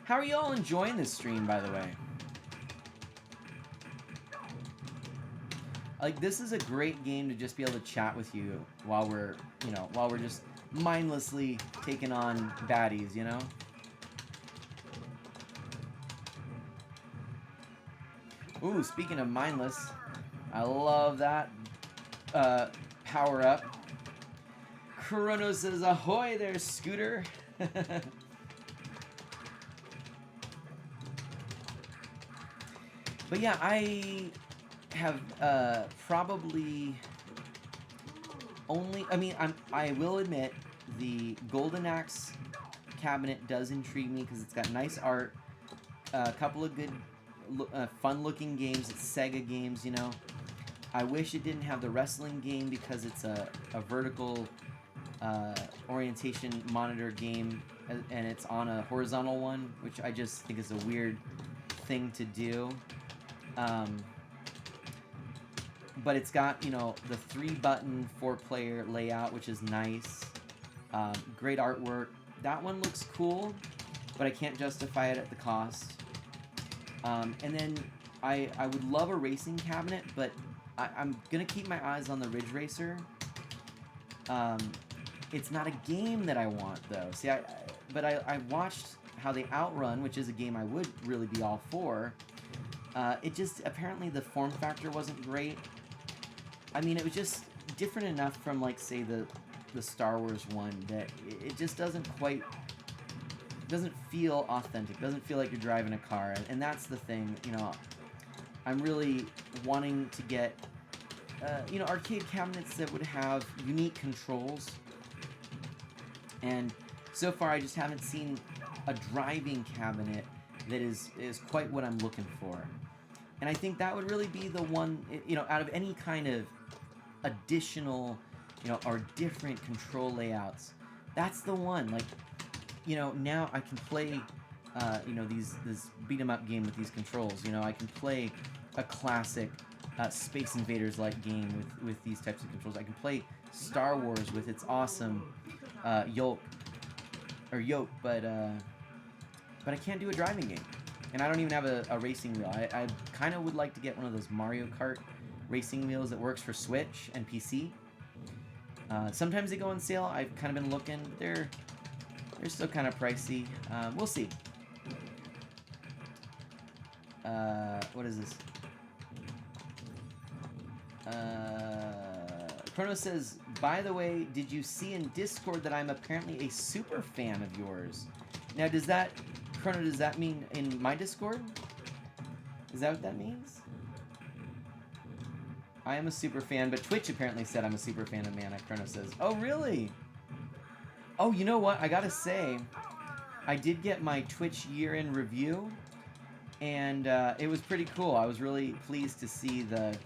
How are you all enjoying this stream, by the way? Like, this is a great game to just be able to chat with you while we're just mindlessly taking on baddies, Ooh, speaking of mindless, I love that power up. Chrono says, ahoy there, Scooter. But yeah, I have probably only, I mean, I will admit the Golden Axe cabinet does intrigue me because it's got nice art, a couple of good fun-looking games. It's Sega games, you know. I wish it didn't have the wrestling game because it's a vertical orientation monitor game, and it's on a horizontal one, which I just think is a weird thing to do. But it's got, you know, the 3-button 4-player layout, which is nice. Great artwork. That one looks cool, but I can't justify it at the cost. And then I would love a racing cabinet, but I'm going to keep my eyes on the Ridge Racer. It's not a game that I want, though. See, but I watched how they Outrun, which is a game I would really be all for. It just, apparently the form factor wasn't great. I mean, it was just different enough from, like, say, the Star Wars one that it just doesn't feel authentic. Doesn't feel like you're driving a car. And that's the thing, you know. I'm really wanting to get, you know, arcade cabinets that would have unique controls. And so far, I just haven't seen a driving cabinet that is quite what I'm looking for. And I think that would really be the one, you know, out of any kind of additional, you know, or different control layouts. That's the one. Like, you know, now I can play, you know, this beat 'em up game with these controls. You know, I can play a classic Space Invaders-like game with these types of controls. I can play Star Wars with its awesome yoke, but I can't do a driving game. And I don't even have a racing wheel. I kind of would like to get one of those Mario Kart racing wheels that works for Switch and PC. Sometimes they go on sale. I've kind of been looking. They're still kind of pricey. We'll see. What is this? Chrono says, by the way, did you see in Discord that I'm apparently a super fan of yours? Now, Chrono, does that mean in my Discord? Is that what that means? I am a super fan, but Twitch apparently said I'm a super fan of Mana, Chrono says. Oh, really? Oh, you know what? I gotta say, I did get my Twitch year-end review, and it was pretty cool. I was really pleased to see the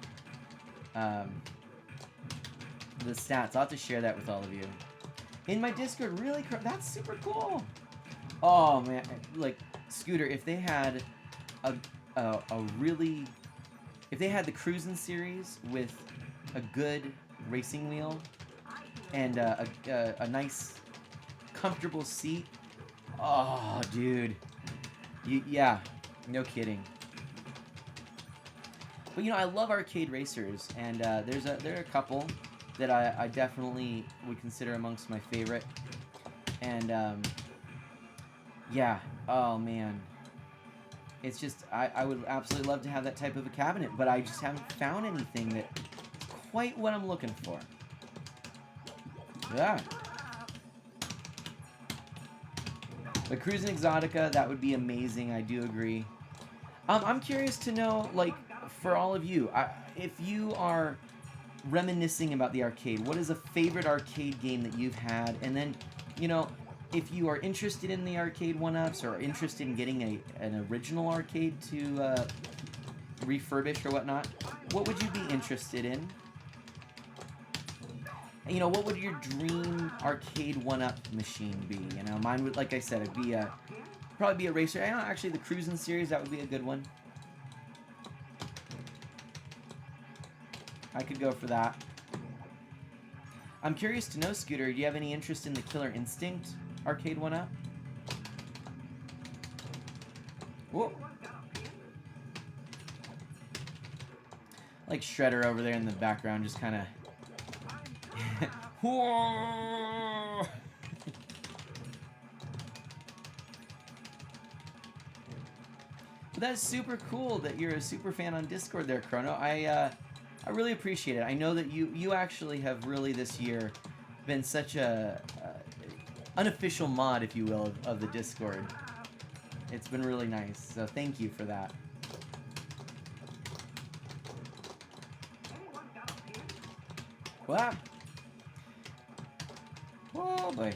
stats. I'll have to share that with all of you. In my Discord, really? That's super cool. Oh, man. Like, Scooter, if they had if they had the Cruisin' series with a good racing wheel and a nice, comfortable seat, oh, dude. Yeah, no kidding. But, you know, I love arcade racers, and there are a couple that I definitely would consider amongst my favorite. And, yeah, oh, man. It's just, I would absolutely love to have that type of a cabinet, but I just haven't found anything that's quite what I'm looking for. Yeah. The Cruisin' Exotica, that would be amazing, I do agree. I'm curious to know, like, for all of you, if you are reminiscing about the arcade, what is a favorite arcade game that you've had? And then, you know, if you are interested in the arcade one-ups or interested in getting an original arcade to refurbish or whatnot, what would you be interested in? And, you know, what would your dream arcade one-up machine be? You know, mine would, like I said, it'd be probably be a racer. I know, actually, the Cruisin' series, that would be a good one. I could go for that. I'm curious to know, Scooter, do you have any interest in the Killer Instinct arcade one-up? Whoa. Like Shredder over there in the background, just kind of... Whoa! But that's super cool that you're a super fan on Discord there, Chrono. I really appreciate it. I know that you actually have really this year been such a unofficial mod, if you will, of the Discord. It's been really nice, so thank you for that. Wow. Oh boy.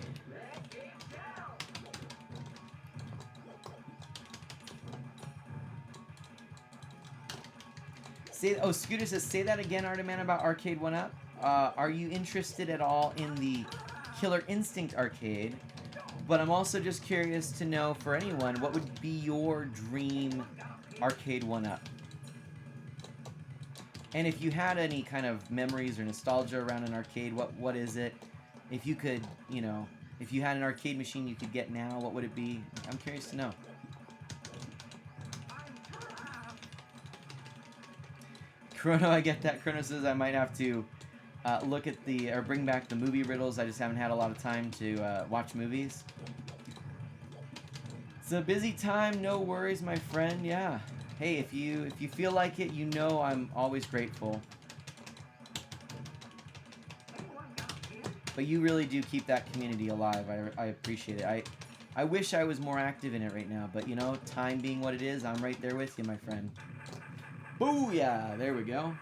Scooter says, say that again, Artiman, about Arcade 1-Up. Are you interested at all in the Killer Instinct arcade? But I'm also just curious to know, for anyone, what would be your dream Arcade 1-Up? And if you had any kind of memories or nostalgia around an arcade, what is it? If you could, you know, if you had an arcade machine you could get now, what would it be? I'm curious to know. Chrono, I get that. Chrono says I might have to look at or bring back the movie riddles. I just haven't had a lot of time to watch movies. It's a busy time, no worries, my friend. Yeah. Hey, if you feel like it, you know I'm always grateful. But you really do keep that community alive. I appreciate it. I wish I was more active in it right now, but you know, time being what it is, I'm right there with you, my friend. Booyah! There we go.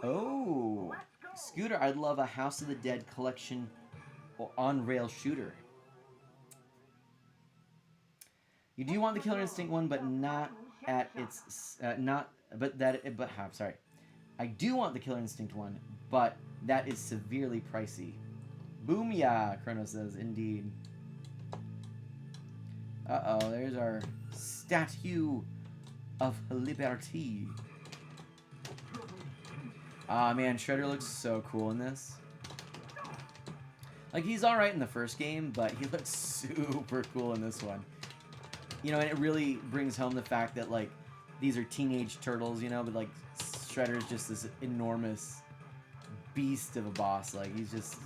Oh, Scooter, I'd love a House of the Dead collection on-rail shooter. You do want the Killer Instinct one, but not at its sorry. I do want the Killer Instinct one, but that is severely pricey. Boom, yeah, Chrono says, indeed. Uh-oh, there's our Statue of Liberty. Ah, man, Shredder looks so cool in this. Like, he's alright in the first game, but he looks super cool in this one. You know, and it really brings home the fact that, like, these are teenage turtles, you know, but, like, Shredder's just this enormous beast of a boss. Like, he's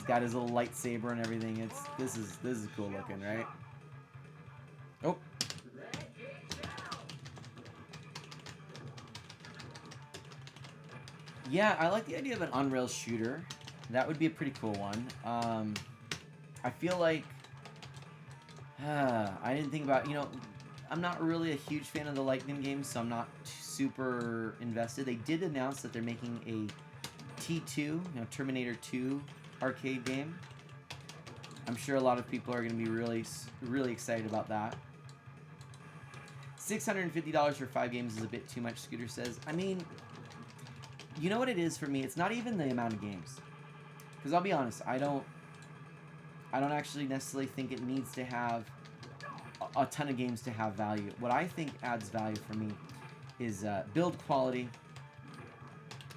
got his little lightsaber and everything. This is cool looking, right? Oh. Yeah, I like the idea of an on-rails shooter. That would be a pretty cool one. I feel like I didn't think about, you know, I'm not really a huge fan of the Lightning games, so I'm not super invested. They did announce that they're making a T2, you know, Terminator 2 arcade game. I'm sure a lot of people are going to be really excited about that. $650 for 5 games is a bit too much, Scooter says. I mean, you know what it is for me? It's not even the amount of games. Because I'll be honest, I don't actually necessarily think it needs to have a ton of games to have value. What I think adds value for me is build quality.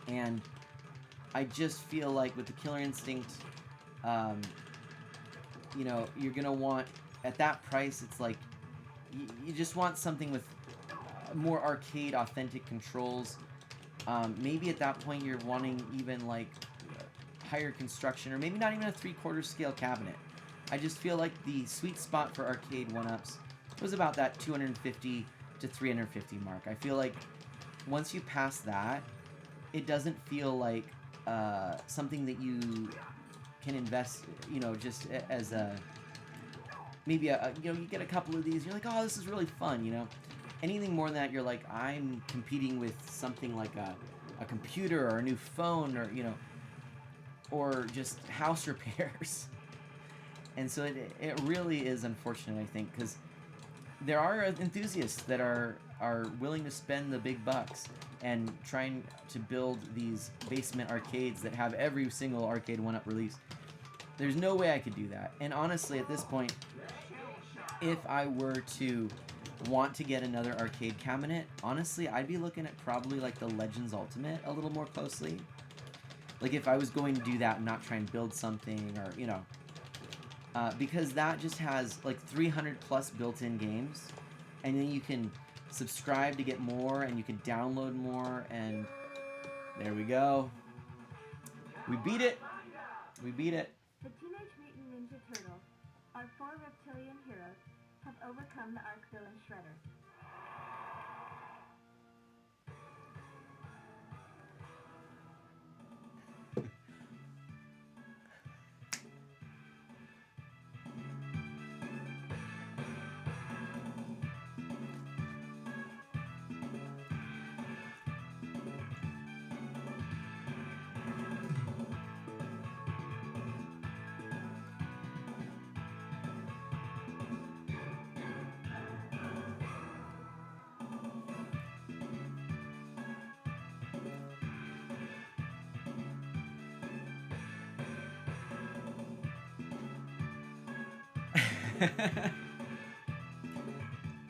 And I just feel like with the Killer Instinct, you know, you're going to want, at that price, it's like, you just want something with more arcade, authentic controls. Maybe at that point you're wanting even like higher construction, or maybe not even a 3/4 scale cabinet. I just feel like the sweet spot for arcade 1-ups was about that 250 to 350 mark. I feel like once you pass that, it doesn't feel like something that you can invest, you know, just as a maybe you know, you get a couple of these, you're like, oh, this is really fun, you know. Anything more than that, you're like, I'm competing with something like a computer or a new phone, or, you know, or just house repairs. And so it really is unfortunate, I think, because there are enthusiasts that are willing to spend the big bucks and trying to build these basement arcades that have every single arcade 1-up release. There's no way I could do that. And honestly, at this point, if I were to want to get another arcade cabinet, honestly, I'd be looking at probably like the Legends Ultimate a little more closely. Like if I was going to do that and not try and build something, or, you know, because that just has like 300 plus built-in games, and then you can subscribe to get more, and you can download more, and there we go. We beat it. We beat it. The Teenage Mutant Ninja Turtles, our 4 reptilian heroes, have overcome the Arc Villain Shredder.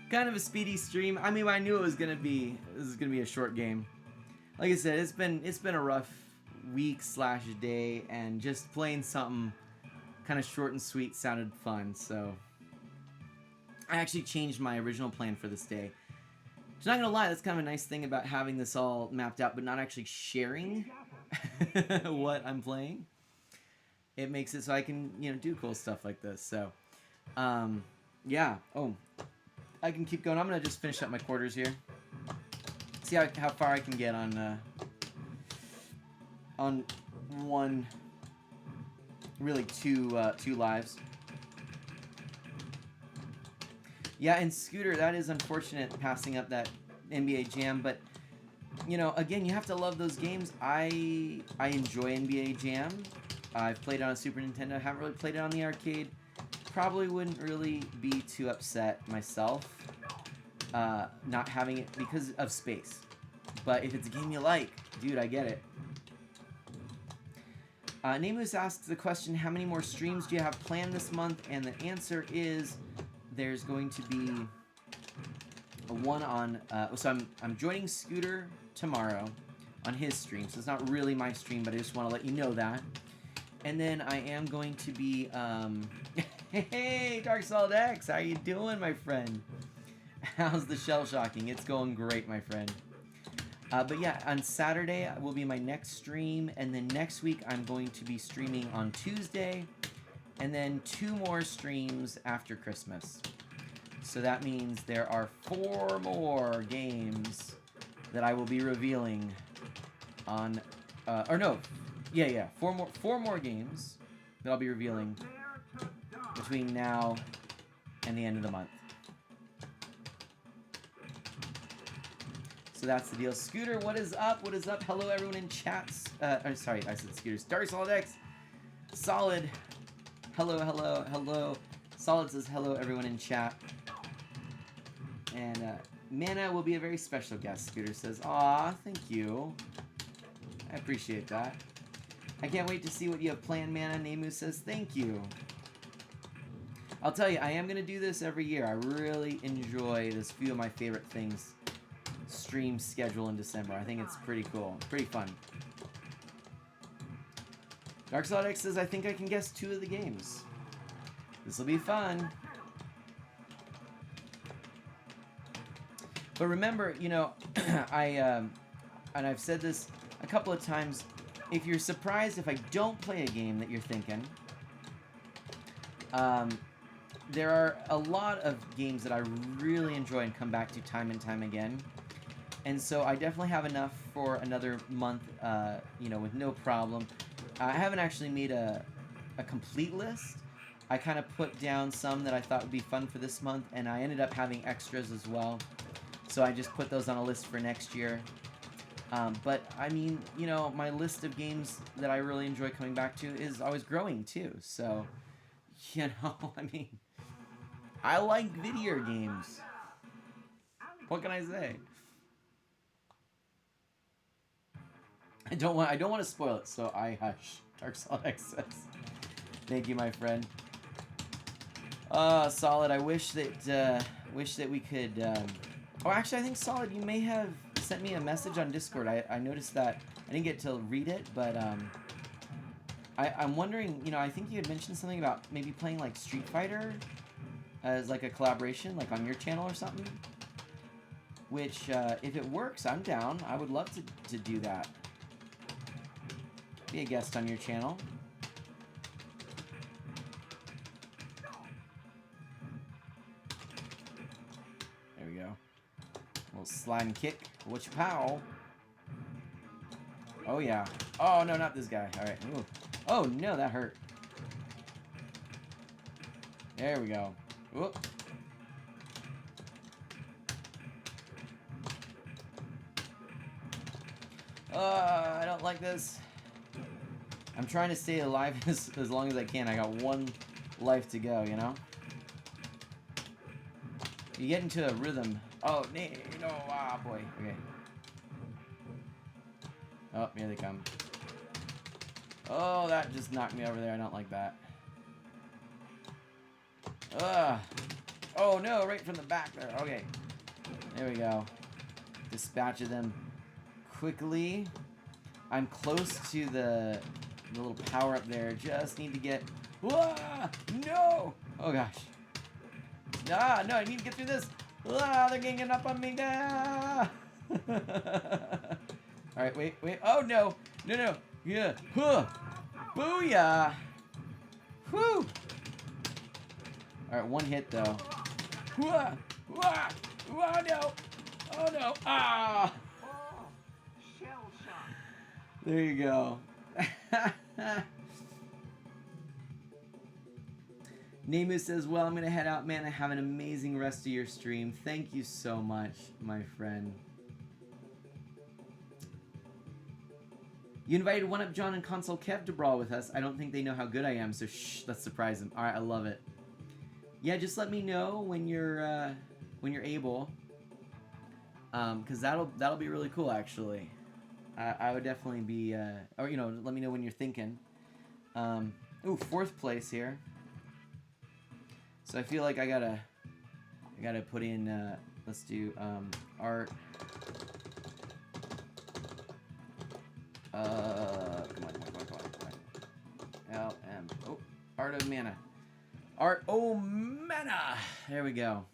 Kind of a speedy stream. I mean, I knew it was gonna be a short game. Like I said, it's been a rough week / day, and just playing something kind of short and sweet sounded fun. So I actually changed my original plan for this day. So not gonna lie, that's kind of a nice thing about having this all mapped out, but not actually sharing what I'm playing. It makes it so I can, do cool stuff like this. So, yeah. Oh, I can keep going. I'm gonna just finish up my quarters here. See how far I can get on one, really two lives. Yeah, and Scooter, that is unfortunate passing up that NBA Jam, but again, you have to love those games. I enjoy NBA Jam. I've played it on a Super Nintendo. I haven't really played it on the arcade. Probably wouldn't really be too upset myself not having it because of space. But if it's a game you like, dude, I get it. Namus asks the question, how many more streams do you have planned this month? And the answer is there's going to be a one on... so I'm joining Scooter tomorrow on his stream. So it's not really my stream, but I just want to let you know that. And then I am going to be... Hey, Dark Solid X, how you doing, my friend? How's the shell shocking? It's going great, my friend. But yeah, on Saturday will be my next stream, and then next week I'm going to be streaming on Tuesday, and then 2 more streams after Christmas. So that means there are 4 more games that I will be revealing on, yeah, 4 more games that I'll be revealing between now and the end of the month. So that's the deal. Scooter, what is up? What is up? Hello, everyone in chats. Sorry, I said Scooter. Dark Solid X. Solid. Hello, hello, hello. Solid says hello, everyone in chat. And Mana will be a very special guest, Scooter says. Aw, thank you. I appreciate that. I can't wait to see what you have planned, Mana. Nemu says thank you. I'll tell you, I am going to do this every year. I really enjoy this few of my favorite things. Stream schedule in December. I think it's pretty cool. Pretty fun. Dark Solid X says, I think I can guess 2 of the games. This will be fun. But remember, and I've said this a couple of times, if you're surprised if I don't play a game that you're thinking, there are a lot of games that I really enjoy and come back to time and time again. And so I definitely have enough for another month, with no problem. I haven't actually made a complete list. I kind of put down some that I thought would be fun for this month, and I ended up having extras as well. So I just put those on a list for next year. But, I mean, my list of games that I really enjoy coming back to is always growing, too. So, I mean, I like video games. What can I say? I don't want to spoil it, so I hush. Dark Solid X says. Thank you, my friend. Solid. I wish that we could. Oh, actually, I think Solid, you may have sent me a message on Discord. I noticed that I didn't get to read it, but I'm wondering. I think you had mentioned something about maybe playing like Street Fighter as like a collaboration, like on your channel or something. Which, if it works, I'm down. I would love to do that. Be a guest on your channel. There we go. A little slide and kick. Whatcha pow? Oh yeah. Oh no, not this guy. Alright. Oh no, that hurt. There we go. Whoop. I don't like this. I'm trying to stay alive as long as I can. I got 1 life to go, You get into a rhythm. Oh, no, boy. Okay. Oh, here they come. Oh, that just knocked me over there. I don't like that. Ugh. Oh no, right from the back there. Okay. There we go. Dispatch of them quickly. I'm close to the little power up there. Just need to get... Ah, no! Oh gosh. Ah, no, I need to get through this. Ah, they're ganging up on me. Ah. Alright, wait. Oh no. No. Yeah. Huh. Booyah. Whew. Alright, one hit though. Wah. Wah. Oh no. Oh no. Ah. Oh, shell shock. There you go. Nemu says, well, I'm going to head out, man. Have an amazing rest of your stream. Thank you so much, my friend. You invited One Up John and Console Kev to brawl with us. I don't think they know how good I am, so shh, let's surprise them. All right, I love it. Yeah, just let me know when you're able, because that'll be really cool, actually. I would definitely be, or let me know when you're thinking. Ooh, 4th place here. So I feel like I gotta put in. Let's do art. Come on. LM. Oh, Art of Mana. Art O Mana. There we go.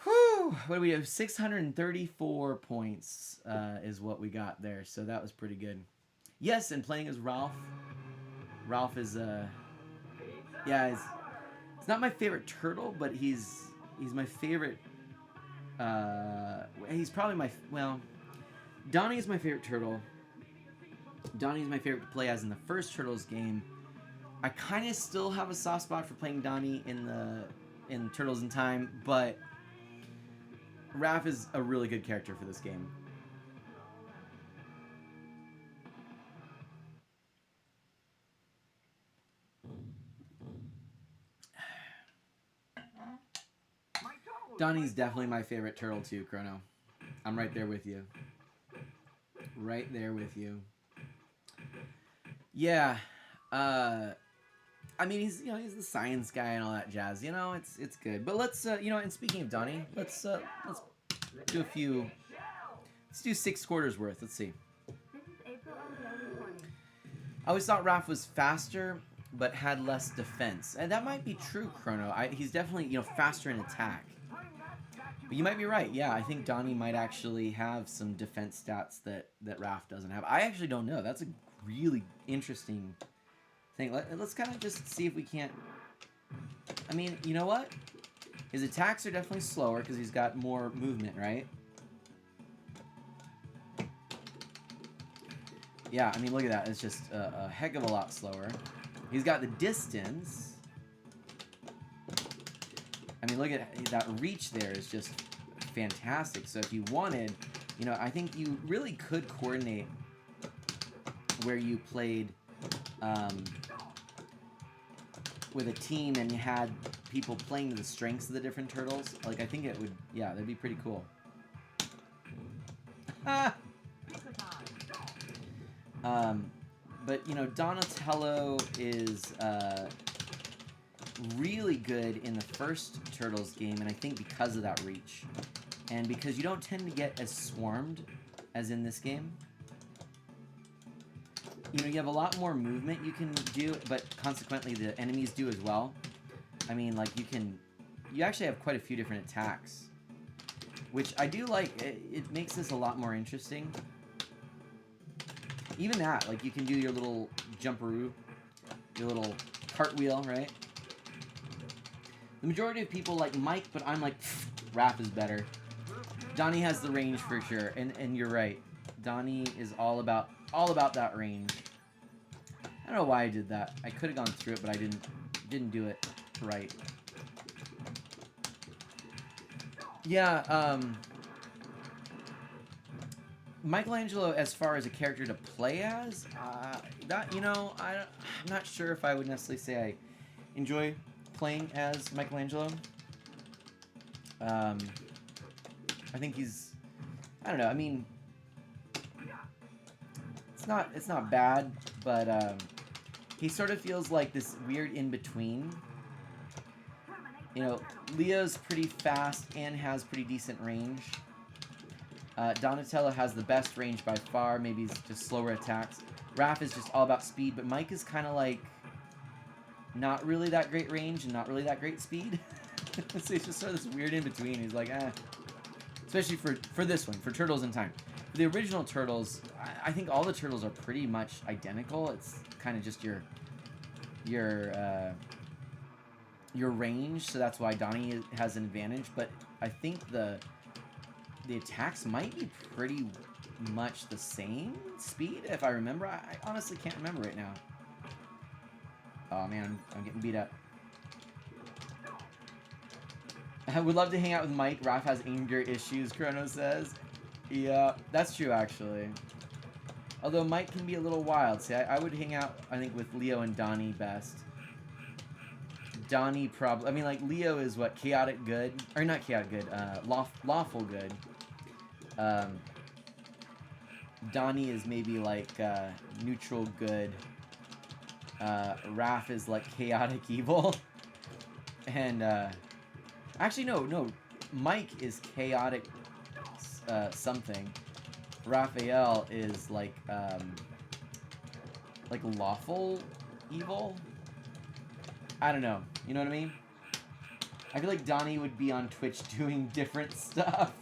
Whew. What do we have? 634 points is what we got there. So that was pretty good. Yes, and playing as Ralph. Ralph is yeah, it's not my favorite turtle, but he's my favorite. He's probably my Donnie is my favorite turtle. Donnie's my favorite to play as in the first Turtles game. I kind of still have a soft spot for playing Donnie in Turtles in Time, but Raph is a really good character for this game. Donnie's definitely my favorite turtle too, Chrono. I'm right there with you. Right there with you. Yeah. I mean, he's the science guy and all that jazz. It's good. But let's and speaking of Donnie, let's do a few. Let's do 6 quarters worth. Let's see. This is April O'Day reporting. I always thought Raph was faster, but had less defense, and that might be true, Chrono. He's definitely faster in attack. But you might be right. Yeah, I think Donnie might actually have some defense stats that Raph doesn't have. I actually don't know. That's a really interesting thing. Let's kind of just see if we can't... I mean, you know what? His attacks are definitely slower because he's got more movement, right? Yeah, I mean, look at that. It's just a heck of a lot slower. He's got the distance. I mean, look at that reach there is just fantastic. So if you wanted, I think you really could coordinate where you played with a team and you had people playing to the strengths of the different turtles. Like, I think it would, yeah, that'd be pretty cool. But, Donatello is really good in the first Turtles game, and I think because of that reach. And because you don't tend to get as swarmed as in this game. You have a lot more movement you can do, but consequently the enemies do as well. I mean, like, you actually have quite a few different attacks. Which I do like. It makes this a lot more interesting. Even that, like, you can do your little jumperoo, your little cartwheel, right? The majority of people like Mike, but I'm like, Raph is better. Donnie has the range for sure, and you're right. Donnie is all about that range. I don't know why I did that. I could have gone through it, but I didn't do it right. Yeah, Michelangelo, as far as a character to play as, I'm not sure if I would necessarily say I enjoy playing as Michelangelo. I think I don't know. I mean, it's not bad, but he sort of feels like this weird in between You know, Leo's pretty fast and has pretty decent range. Donatello has the best range by far. Maybe he's just slower attacks. Raph is just all about speed, but Mike is kind of like not really that great range and not really that great speed. So he's just sort of this weird in between. He's like, eh. Especially for this one, for Turtles in Time. For the original Turtles, I think all the Turtles are pretty much identical. It's kind of just your range, so that's why Donnie has an advantage. But I think the attacks might be pretty much the same speed, if I remember. I honestly can't remember right now. Oh man, I'm getting beat up. I would love to hang out with Mike. Raph has anger issues, Chrono says. Yeah, that's true actually. Although Mike can be a little wild. See, I would hang out, I think, with Leo and Donnie best. Donnie probably... I mean, like, Leo is what? Chaotic good? Or not chaotic good. Lawful good. Donnie is maybe, like, neutral good. Raph is, like, chaotic evil. And, actually, no. Mike is chaotic something. Raphael is, like lawful evil? I don't know. You know what I mean? I feel like Donnie would be on Twitch doing different stuff.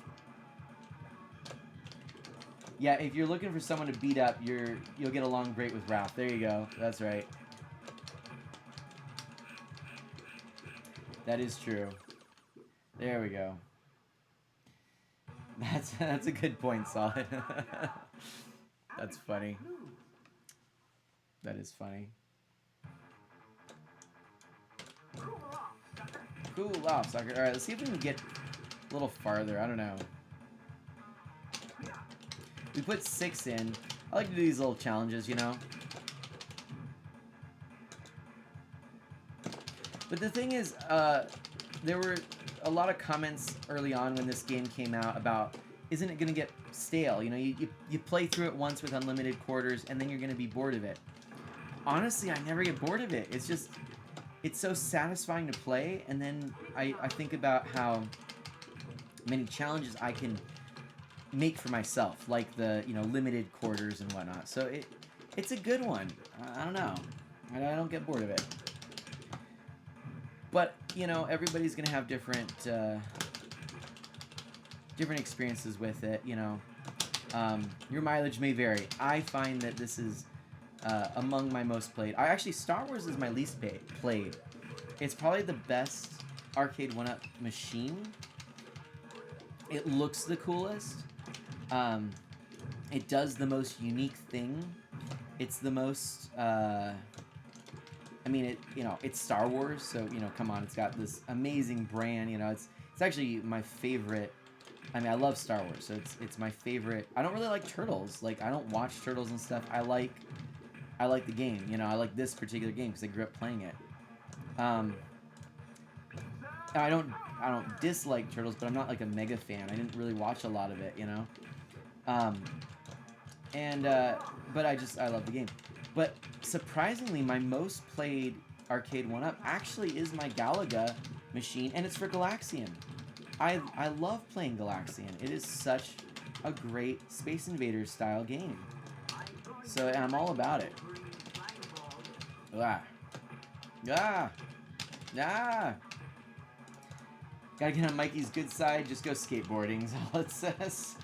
Yeah, if you're looking for someone to beat up, you'll get along great with Raph. There you go. That's right. That is true. There we go. That's a good point, Solid. That's funny. That is funny. Cool off, sucker. Alright, let's see if we can get a little farther. I don't know. We put 6 in. I like to do these little challenges, you know? But the thing is, there were a lot of comments early on when this game came out about, isn't it going to get stale? You know, you play through it once with unlimited quarters, and then you're going to be bored of it. Honestly, I never get bored of it. It's just, it's so satisfying to play, and then I think about how many challenges I can make for myself, like the, you know, limited quarters and whatnot. So it's a good one. I don't know. I don't get bored of it. But, you know, everybody's going to have different experiences with it, you know. Your mileage may vary. I find that this is among my most played. Actually, Star Wars is my least played. It's probably the best arcade 1-up machine. It looks the coolest. It does the most unique thing. It's the most... I mean, it's Star Wars, so, you know, come on, it's got this amazing brand, you know, it's actually my favorite. I mean, I love Star Wars, so it's my favorite. I don't really like Turtles. Like, I don't watch Turtles and stuff. I like the game, you know, I like this particular game because I grew up playing it. I don't dislike Turtles, but I'm not like a mega fan. I didn't really watch a lot of it, you know. But I love the game. But surprisingly, my most played arcade 1-up actually is my Galaga machine, and it's for Galaxian. I love playing Galaxian. It is such a great Space Invaders style game. So, and I'm all about it. Ah. Ah. Ah. Gotta get on Mikey's good side, just go skateboarding is all it says.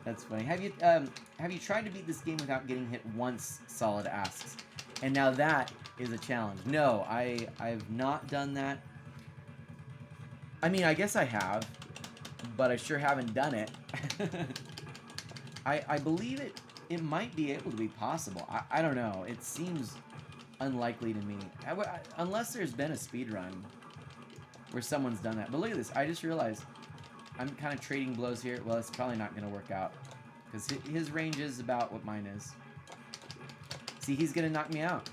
That's funny. Have you tried to beat this game without getting hit once? Solid asks. And now that is a challenge. No, I've not done that. I mean, I guess I have, but I sure haven't done it. I believe it might be able to be possible. I don't know. It seems unlikely to me. Unless there's been a speedrun where someone's done that. But look at this. I just realized I'm kind of trading blows here. Well, it's probably not going to work out because his range is about what mine is. See, he's going to knock me out.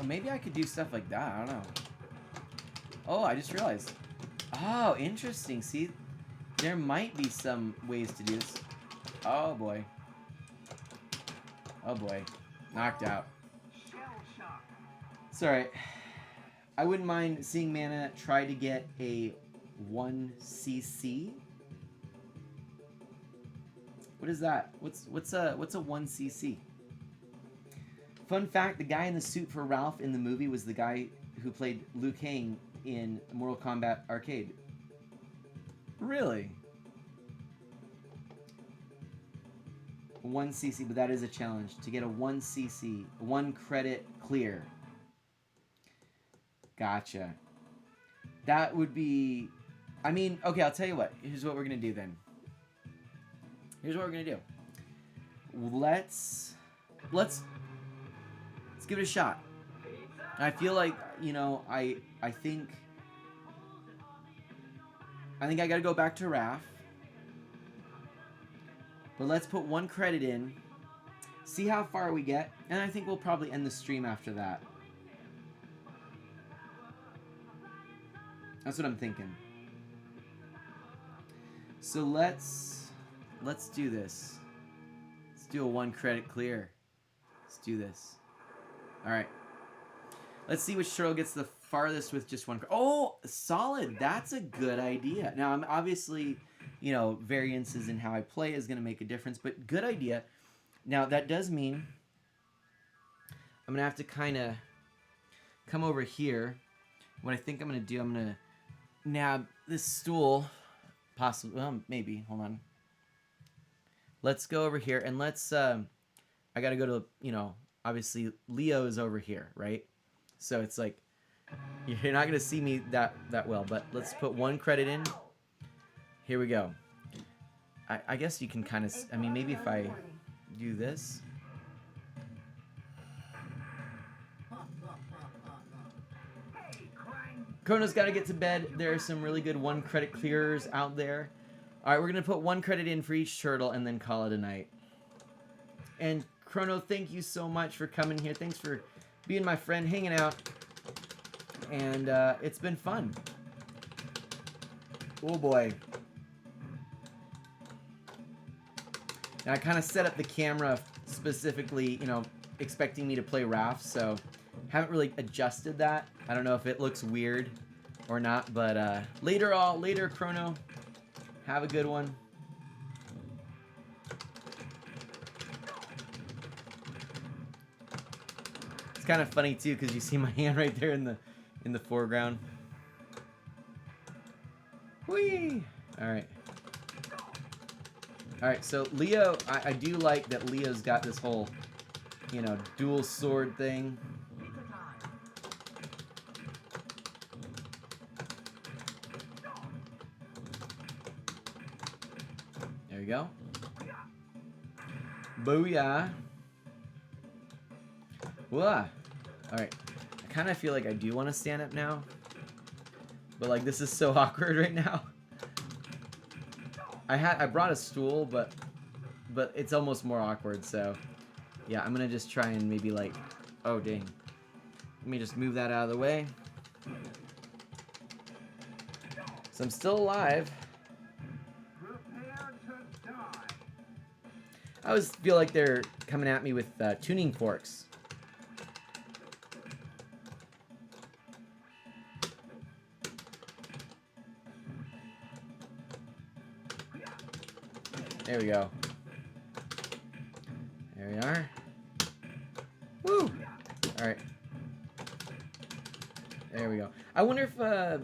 Maybe I could do stuff like that. I don't know. Oh, I just realized. Oh, interesting. See, there might be some ways to do this. Oh, boy. Oh, boy. Knocked out. It's alright. I wouldn't mind seeing mana try to get a 1cc. What is that? What's a 1cc? Fun fact, the guy in the suit for Ralph in the movie was the guy who played Liu Kang in Mortal Kombat Arcade. Really? 1cc, but that is a challenge. To get a 1cc, 1 credit clear. Gotcha. That would be... I mean, okay, I'll tell you what. Here's what we're going to do then. Here's what we're going to do. Let's give it a shot. I feel like, you know, I think I got to go back to Raph. But let's put 1 credit in. See how far we get. And I think we'll probably end the stream after that. That's what I'm thinking. So let's do this. Let's do a 1 credit clear. Let's do this. All right. Let's see which turtle gets the farthest with just 1 credit. Oh, solid. That's a good idea. Now, I'm obviously, you know, variances in how I play is going to make a difference, but good idea. Now, that does mean I'm going to have to kind of come over here. What I think I'm going to do, I'm going to nab this stool. Possibly, well, maybe. Hold on. Let's go over here and let's, I got to go to, you know, obviously Leo is over here, right? So it's like, you're not going to see me that well, but let's put 1 credit in. Here we go. I guess you can kind of, I mean, maybe if I do this. Chrono's got to get to bed. There are some really good 1 credit clearers out there. All right, we're going to put 1 credit in for each turtle and then call it a night. And Chrono, thank you so much for coming here. Thanks for being my friend, hanging out. And it's been fun. Oh boy. Now I kind of set up the camera specifically, you know, expecting me to play Raph, so haven't really adjusted that. I don't know if it looks weird or not, but later, Chrono. Have a good one. It's kind of funny too, because you see my hand right there in the foreground. Whee! All right, so Leo, I do like that Leo's got this whole, you know, dual sword thing. There we go. Booyah. Whoa. Alright. I kind of feel like I do want to stand up now. But, like, this is so awkward right now. I brought a stool, but it's almost more awkward, so yeah, I'm gonna just try and maybe like, oh dang, let me just move that out of the way. So I'm still alive. I always feel like they're coming at me with tuning forks. There we go. There we are. Woo! Alright. There we go. I wonder if,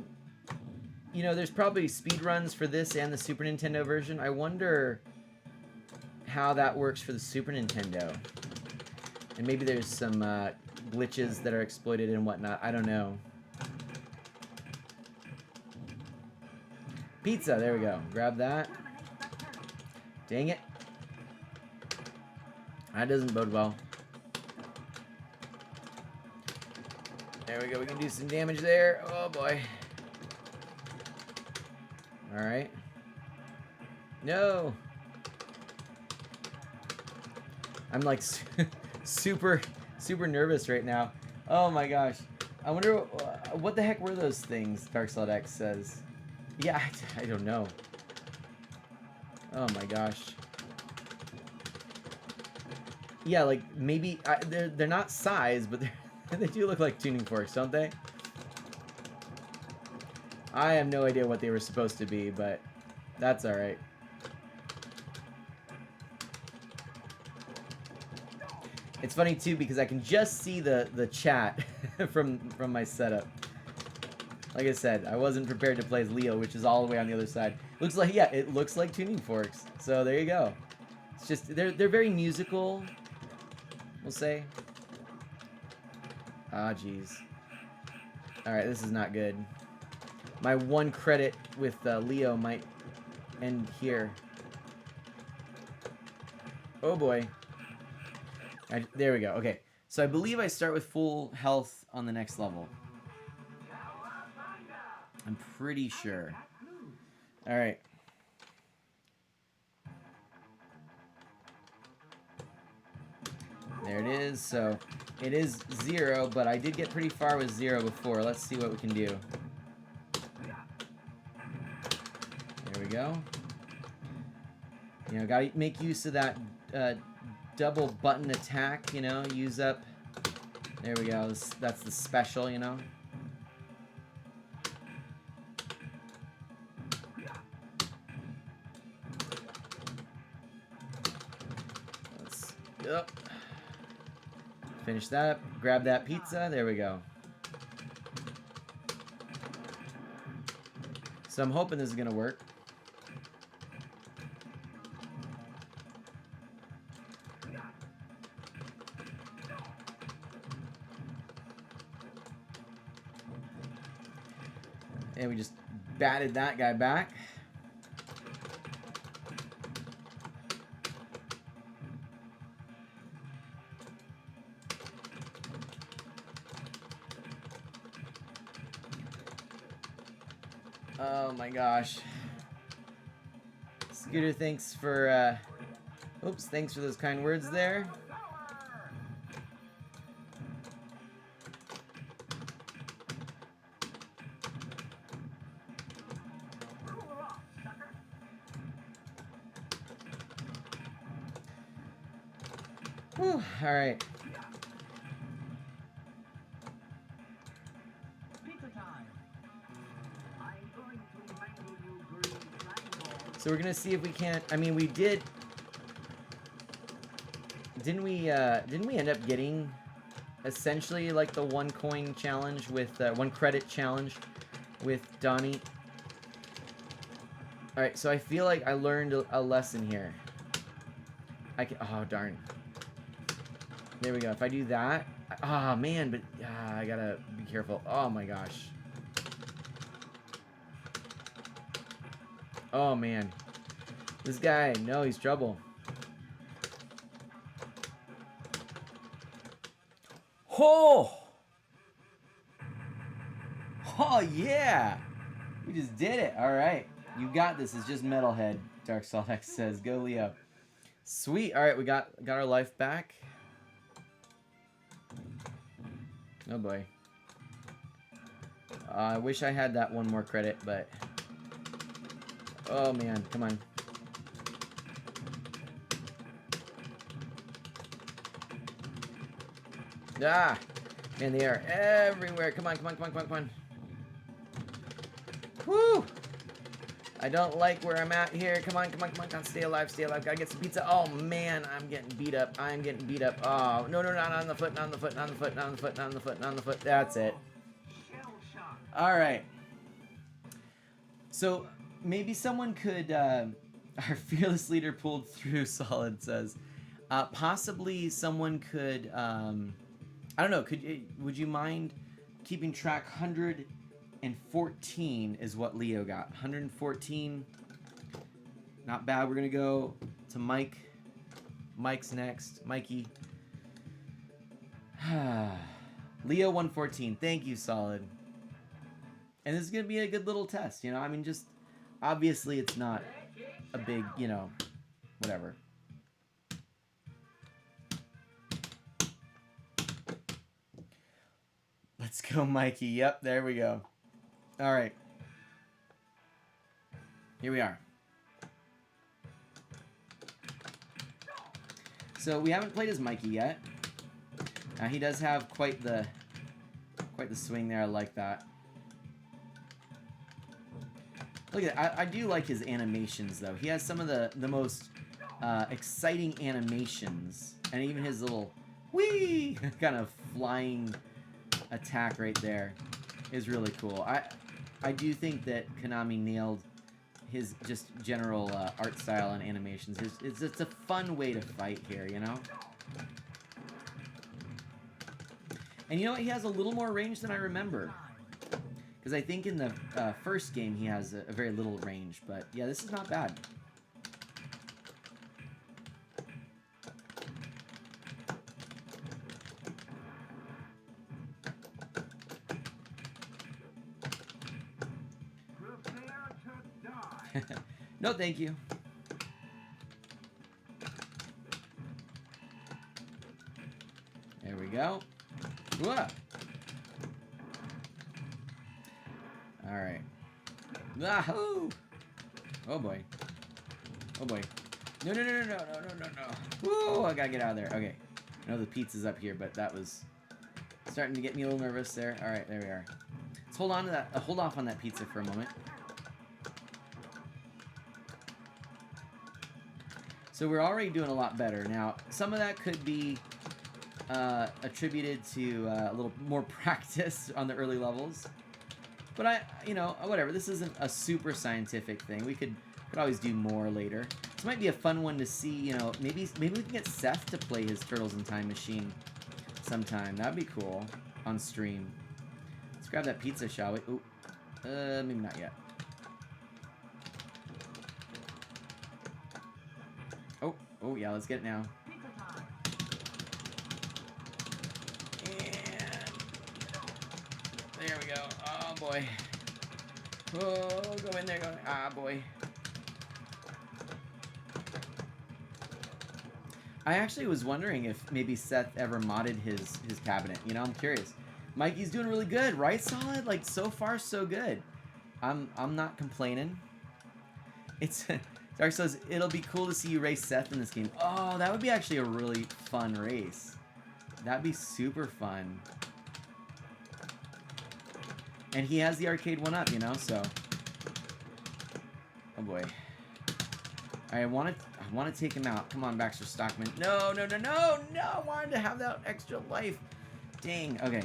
you know, there's probably speed runs for this and the Super Nintendo version. I wonder how that works for the Super Nintendo. And maybe there's some glitches that are exploited and whatnot. I don't know. Pizza, there we go. Grab that. Dang it. That doesn't bode well. There we go. We can do some damage there. Oh, boy. Alright. No. I'm like super nervous right now. Oh, my gosh. I wonder what the heck were those things, Darkslot X says. Yeah, I don't know. Oh my gosh. Yeah, like maybe they're not size, but They do look like tuning forks, don't they? I have no idea what they were supposed to be, but that's alright. It's funny too because I can just see the chat from my setup. Like I said, I wasn't prepared to play as Leo, which is all the way on the other side. Looks like, yeah, it looks like tuning forks. So there you go. It's just they're very musical, we'll say. Ah, jeez. All right, this is not good. My 1 credit with Leo might end here. Oh boy. There we go. Okay, so I believe I start with full health on the next level. I'm pretty sure. All right. There it is. So it is 0, but I did get pretty far with 0 before. Let's see what we can do. There we go. You know, gotta make use of that double button attack, you know, use up. There we go. That's the special, you know. Let's finish that up. Grab that pizza. There we go. So I'm hoping this is gonna work. And we just batted that guy back. Oh my gosh. Scooter, thanks for thanks for those kind words there. Whew, all right. So we're gonna see if we can't. I mean, we did. Didn't we end up getting essentially like the 1 coin challenge with 1 credit challenge with Donnie? All right, so I feel like I learned a lesson here. Oh darn. There we go. If I do that, oh man, but I gotta be careful. Oh my gosh. Oh man, this guy, no, he's trouble. Oh! Oh yeah! We just did it. All right, you got this. It's just Metalhead. Dark Salt X says, "Go Leo." Sweet. All right, we got our life back. Oh boy. I wish I had that 1 more credit, but oh man, come on. Ah! Man, they are everywhere. Come on, come on, come on, come on, come on. Woo! I don't like where I'm at here. Come on, come on, come on, come on. Stay alive, stay alive. Gotta get some pizza. Oh man, I'm getting beat up. I'm getting beat up. Oh, no, no, not on the foot, not on the foot, not on the foot, not on the foot, not on the foot, not on the foot. That's it. All right. So maybe someone could, our fearless leader pulled through, Solid says, possibly someone could, I don't know, would you mind keeping track? 114 is what Leo got. 114. Not bad. We're going to go to Mike. Mike's next. Mikey. Leo 114. Thank you, Solid. And this is going to be a good little test, you know? I mean, just obviously it's not a big, you know, whatever. Let's go, Mikey. Yep, there we go. All right. Here we are. So we haven't played as Mikey yet. He does have quite the swing there. I like that. Look at that. I do like his animations, though. He has some of the most exciting animations. And even his little whee kind of flying attack right there is really cool. I do think that Konami nailed his just general art style and animations. It's just a fun way to fight here, you know? And you know what? He has a little more range than I remember. Because I think in the first game he has a very little range. But yeah, this is not bad. Prepare to die. No, thank you. There we go. Whoa. All right. Wahoo! Oh boy. Oh boy. No, no, no, no, no, no, no, no, no. Whoa! I gotta get out of there. Okay. I know the pizza's up here, but that was starting to get me a little nervous there. All right, there we are. Let's hold on to that. Hold off on that pizza for a moment. So we're already doing a lot better. Now, some of that could be attributed to a little more practice on the early levels. But you know, whatever. This isn't a super scientific thing. We could always do more later. This might be a fun one to see, you know, maybe we can get Seth to play his Turtles in Time Machine sometime. That'd be cool on stream. Let's grab that pizza, shall we? Ooh. Maybe not yet. Oh yeah, let's get it now. And there we go. Oh boy. Oh, go in there, go. Ah boy. I actually was wondering if maybe Seth ever modded his cabinet. You know, I'm curious. Mikey's doing really good, right? Solid, like so far so good. I'm not complaining. It's Dark says it'll be cool to see you race Seth in this game. Oh, that would be actually a really fun race. That'd be super fun. And he has the arcade one up, you know, so. Oh boy. I want to take him out. Come on, Baxter Stockman. No, no, no, no, no! I wanted to have that extra life. Dang. Okay.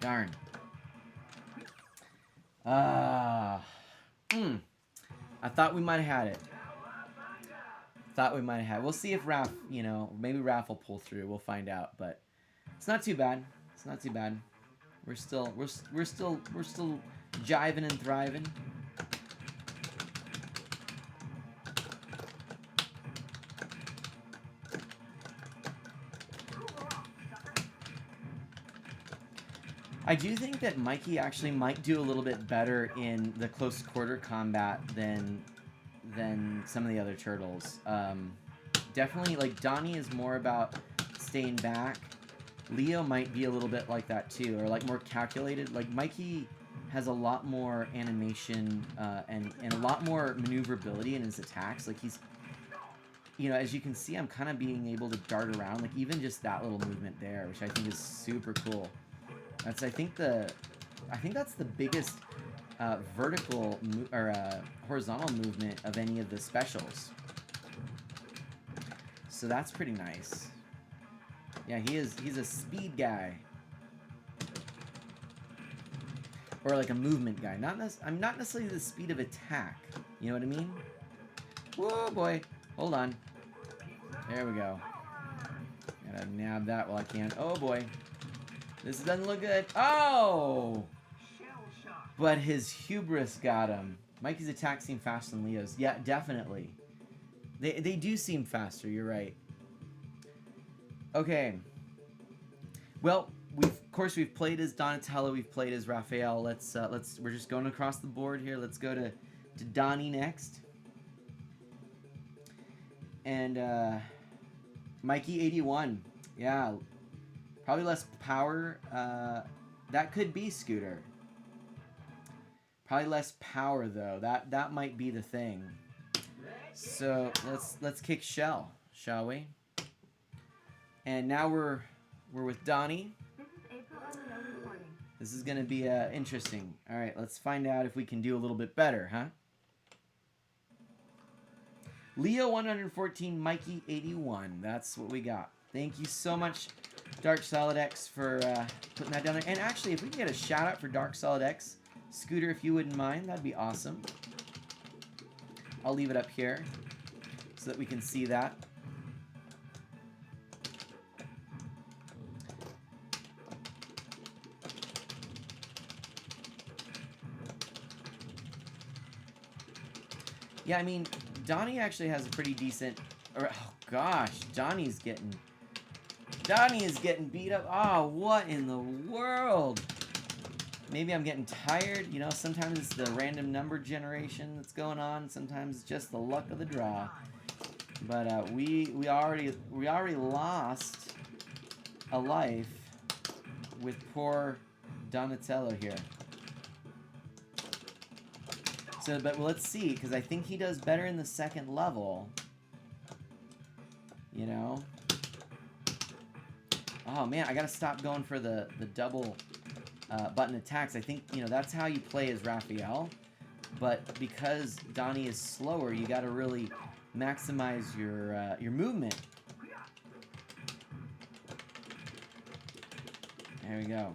Darn. I thought we might have had it. We'll see if Raph, you know, maybe Raph will pull through. We'll find out, but it's not too bad. It's not too bad. We're still jiving and thriving. I do think that Mikey actually might do a little bit better in the close quarter combat than some of the other turtles. Definitely, like, Donnie is more about staying back. Leo might be a little bit like that too, or like more calculated. Like Mikey has a lot more animation and a lot more maneuverability in his attacks. Like he's, you know, as you can see, I'm kind of being able to dart around. Like even just that little movement there, which I think is super cool. That's I think that's the biggest vertical or horizontal movement of any of the specials. So that's pretty nice. Yeah, he's a speed guy. Or like a movement guy. I'm not necessarily the speed of attack. You know what I mean? Whoa, boy. Hold on. There we go. Gotta nab that while I can. Oh, boy. This doesn't look good. Oh! But his hubris got him. Mikey's attacks seem faster than Leo's. Yeah, definitely. They do seem faster. You're right. Okay. Well, of course we've played as Donatello. We've played as Raphael. We're just going across the board here. Let's go to Donnie next. And Mikey 81. Yeah. Probably less power. That could be Scooter. Probably less power though. That might be the thing. So let's kick Shell. shall we? And now we're with Donnie. This is April O reporting. This is gonna be interesting. All right, let's find out if we can do a little bit better, huh? Leo 114, Mikey 81. That's what we got. Thank you so much, Dark Solid X, for putting that down there. And actually, if we can get a shout out for Dark Solid X, Scooter, if you wouldn't mind, that'd be awesome. I'll leave it up here so that we can see that. Yeah, I mean, Donnie actually has a pretty decent... oh, gosh. Donnie is getting beat up. Oh, what in the world? Maybe I'm getting tired. You know, sometimes it's the random number generation that's going on. Sometimes it's just the luck of the draw. But we already lost a life with poor Donatello here. So, but let's see, because I think he does better in the second level. You know? Oh, man, I gotta stop going for the double button attacks. I think, you know, that's how you play as Raphael. But because Donnie is slower, you gotta really maximize your movement. There we go.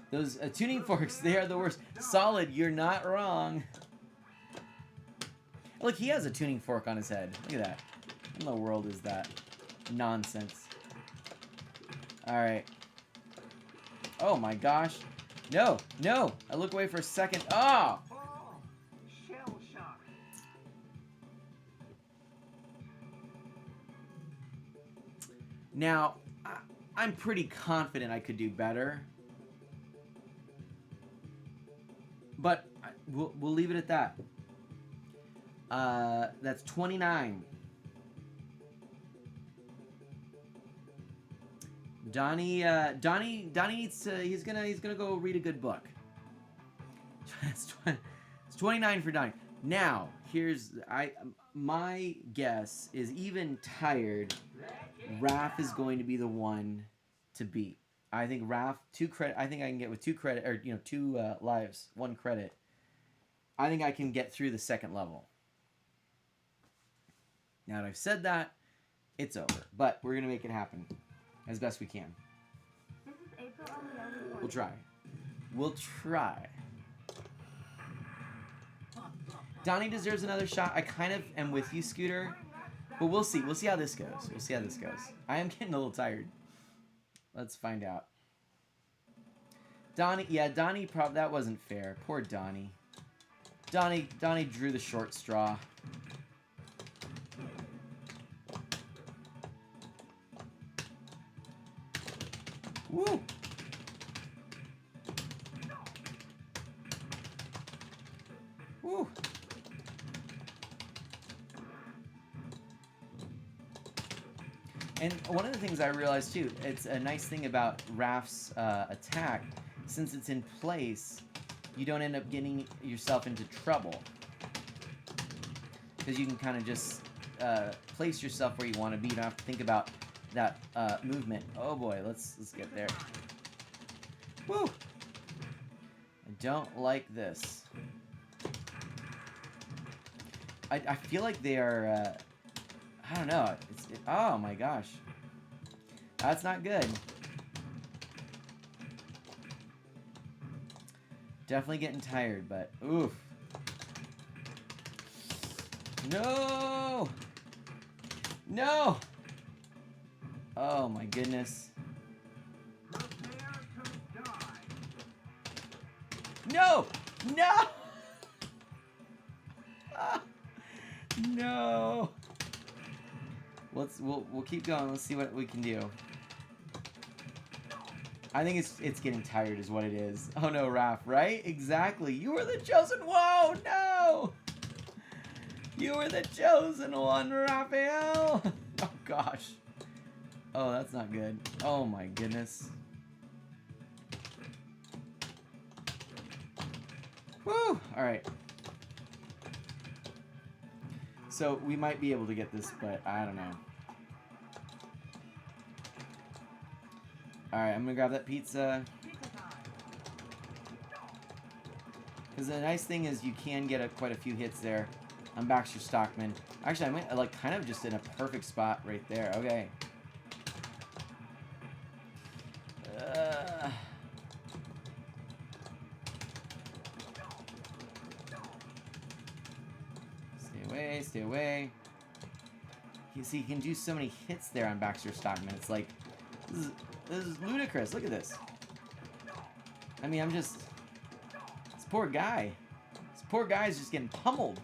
Those tuning forks, they are the worst. Solid, you're not wrong. Look, he has a tuning fork on his head. Look at that. What in the world is that? Nonsense. Alright. Oh my gosh. No, no. I look away for a second. Oh! Oh, shell shock. Now, I'm pretty confident I could do better. But we'll leave it at that. That's 29. Donnie needs to. He's gonna go read a good book. It's 29 for Donnie. Now, my guess is even tired. Raph is going to be the one to beat. I think Raph, 2 credit. I think I can get with 2 credit, or 2 lives, 1 credit. I think I can get through the second level. Now that I've said that, it's over. But we're gonna make it happen as best we can. This is April O We'll try. We'll try. Donnie deserves another shot. I kind of am with you, Scooter, but we'll see. We'll see how this goes. We'll see how this goes. I am getting a little tired. Let's find out. Donnie, yeah, Donnie, that wasn't fair. Poor Donnie. Donnie drew the short straw. Woo! Woo! And one of the things I realized too, it's a nice thing about Raph's attack, since it's in place, you don't end up getting yourself into trouble. Because you can kind of just place yourself where you want to be. You don't have to think about that movement. Oh boy, let's get there. Woo! I don't like this. I feel like they are, I don't know. Oh my gosh. That's not good. Definitely getting tired, but oof. No! No! Oh my goodness. Prepare to die. No! No! Ah, no! We'll keep going. Let's see what we can do. I think it's getting tired is what it is. Oh no, Raph, right? Exactly. You were the chosen. Whoa, no! You were the chosen one, Raphael. Oh gosh. Oh, that's not good. Oh my goodness. Woo! All right. So we might be able to get this, but I don't know. Alright, I'm gonna grab that pizza. Because the nice thing is you can get quite a few hits there on Baxter Stockman. Actually, I might like kind of just in a perfect spot right there. Okay. Stay away, stay away. You see, he can do so many hits there on Baxter Stockman. It's like, this is ludicrous. Look at this. I mean, this poor guy. This poor guy's just getting pummeled.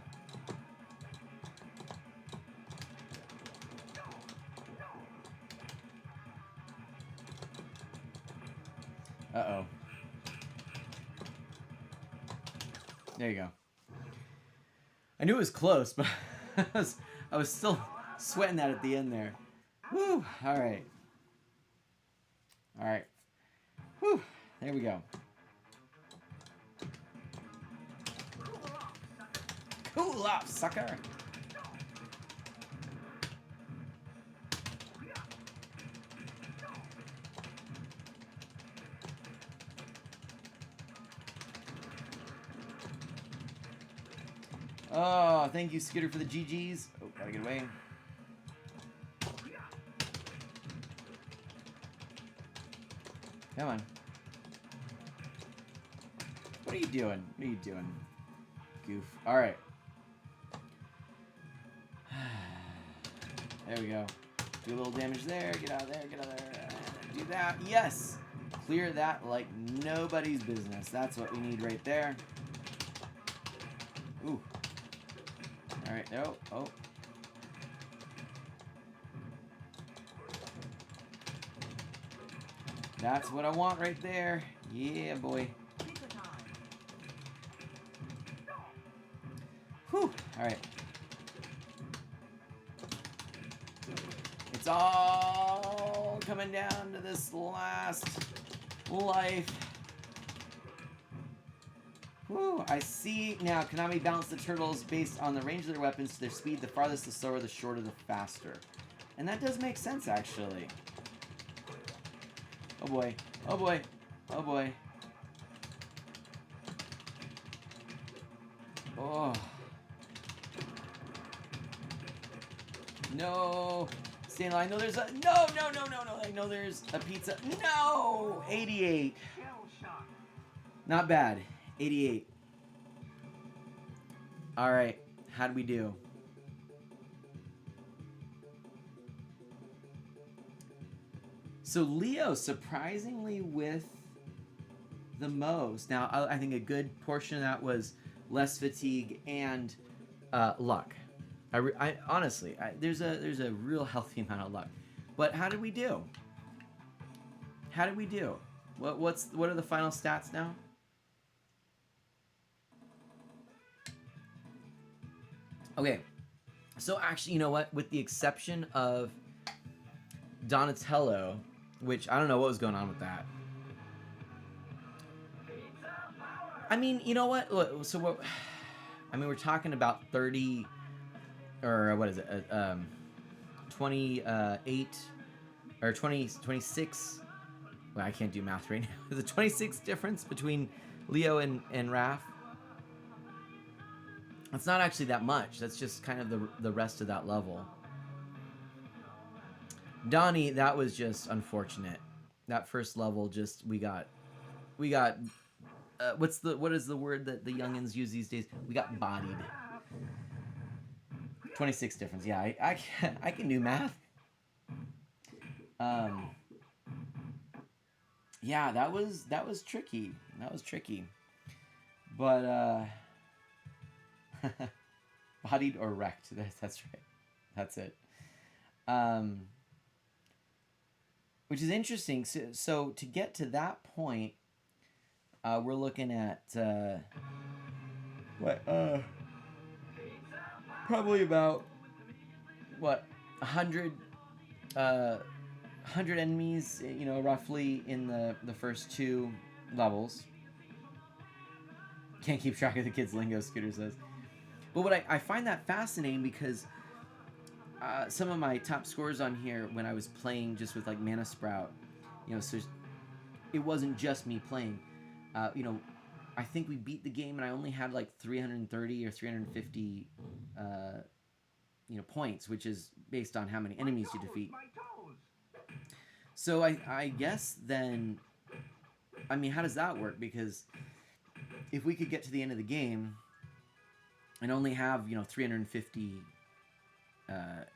Uh-oh. There you go. I knew it was close, but I was still sweating that at the end there. Woo! All right. All right. Whew. There we go. Cool off, sucker! Oh, thank you, Scooter, for the GGs. Oh, gotta get away. Come on. What are you doing? What are you doing? Goof. Alright. There we go. Do a little damage there. Get out of there. Get out of there. Do that. Yes! Clear that like nobody's business. That's what we need right there. Ooh. Alright. Oh. Oh. That's what I want right there. Yeah, boy. Whew. Alright. It's all coming down to this last life. Whew. I see now. Konami balanced the turtles based on the range of their weapons to their speed. The farthest, the slower, the shorter, the faster. And that does make sense, actually. Oh boy. Oh boy. Oh boy. Oh. No. Stay in line. No, there's a... No, no, no, no, no. I know there's a pizza. No! 88. Not bad. 88. Alright. How'd we do? So Leo, surprisingly, with the most. Now, I think a good portion of that was less fatigue and luck. I honestly, there's a real healthy amount of luck. But how did we do? How did we do? What are the final stats now? Okay, so actually, you know what? With the exception of Donatello, which I don't know what was going on with that. I mean, you know what? So what? I mean, we're talking about 30, or what is it? 28 or 26. Well, I can't do math right now. There's a 26 difference between Leo and Raph. It's not actually that much. That's just kind of the rest of that level. Donnie, that was just unfortunate. That first level, just we got. What is the word that the youngins use these days? We got bodied. 26 difference. Yeah, I can do math. Yeah, that was tricky. That was tricky. But bodied or wrecked. That's right. That's it. Which is interesting. So to get to that point, we're looking at probably about 100 enemies, you know, roughly in the first 2 levels. Can't keep track of the kids' lingo, Scooter says. But what I find that fascinating because some of my top scores on here when I was playing just with like Mana Sprout, so it wasn't just me playing. I think we beat the game and I only had like 330 or 350 points, which is based on how many enemies you defeat. My toes. So I guess then, I mean, how does that work? Because if we could get to the end of the game and only have 350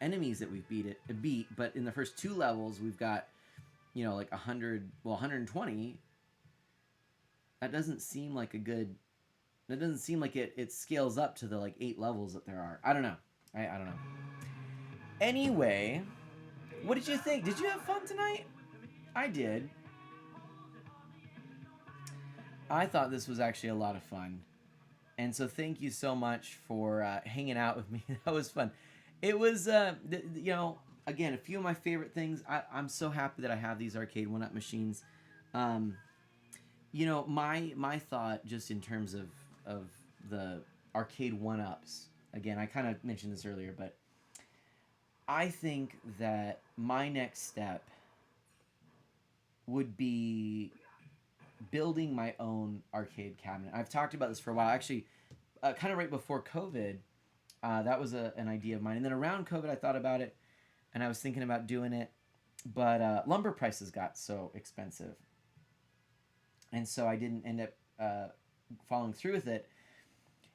enemies that we've beat, but in the first 2 levels we've got like 120. That doesn't seem like a good. That doesn't seem like it scales up to the like 8 levels that there are. I don't know. I don't know. Anyway, what did you think? Did you have fun tonight? I did. I thought this was actually a lot of fun. And so thank you so much for hanging out with me. That was fun. It was, again, a few of my favorite things. I'm so happy that I have these arcade 1-up machines. My thought just in terms of the arcade 1-ups, again, I kind of mentioned this earlier, but I think that my next step would be building my own arcade cabinet. I've talked about this for a while. Actually, kind of right before COVID, that was an idea of mine. And then around COVID, I thought about it, and I was thinking about doing it, but lumber prices got so expensive. And so I didn't end up following through with it.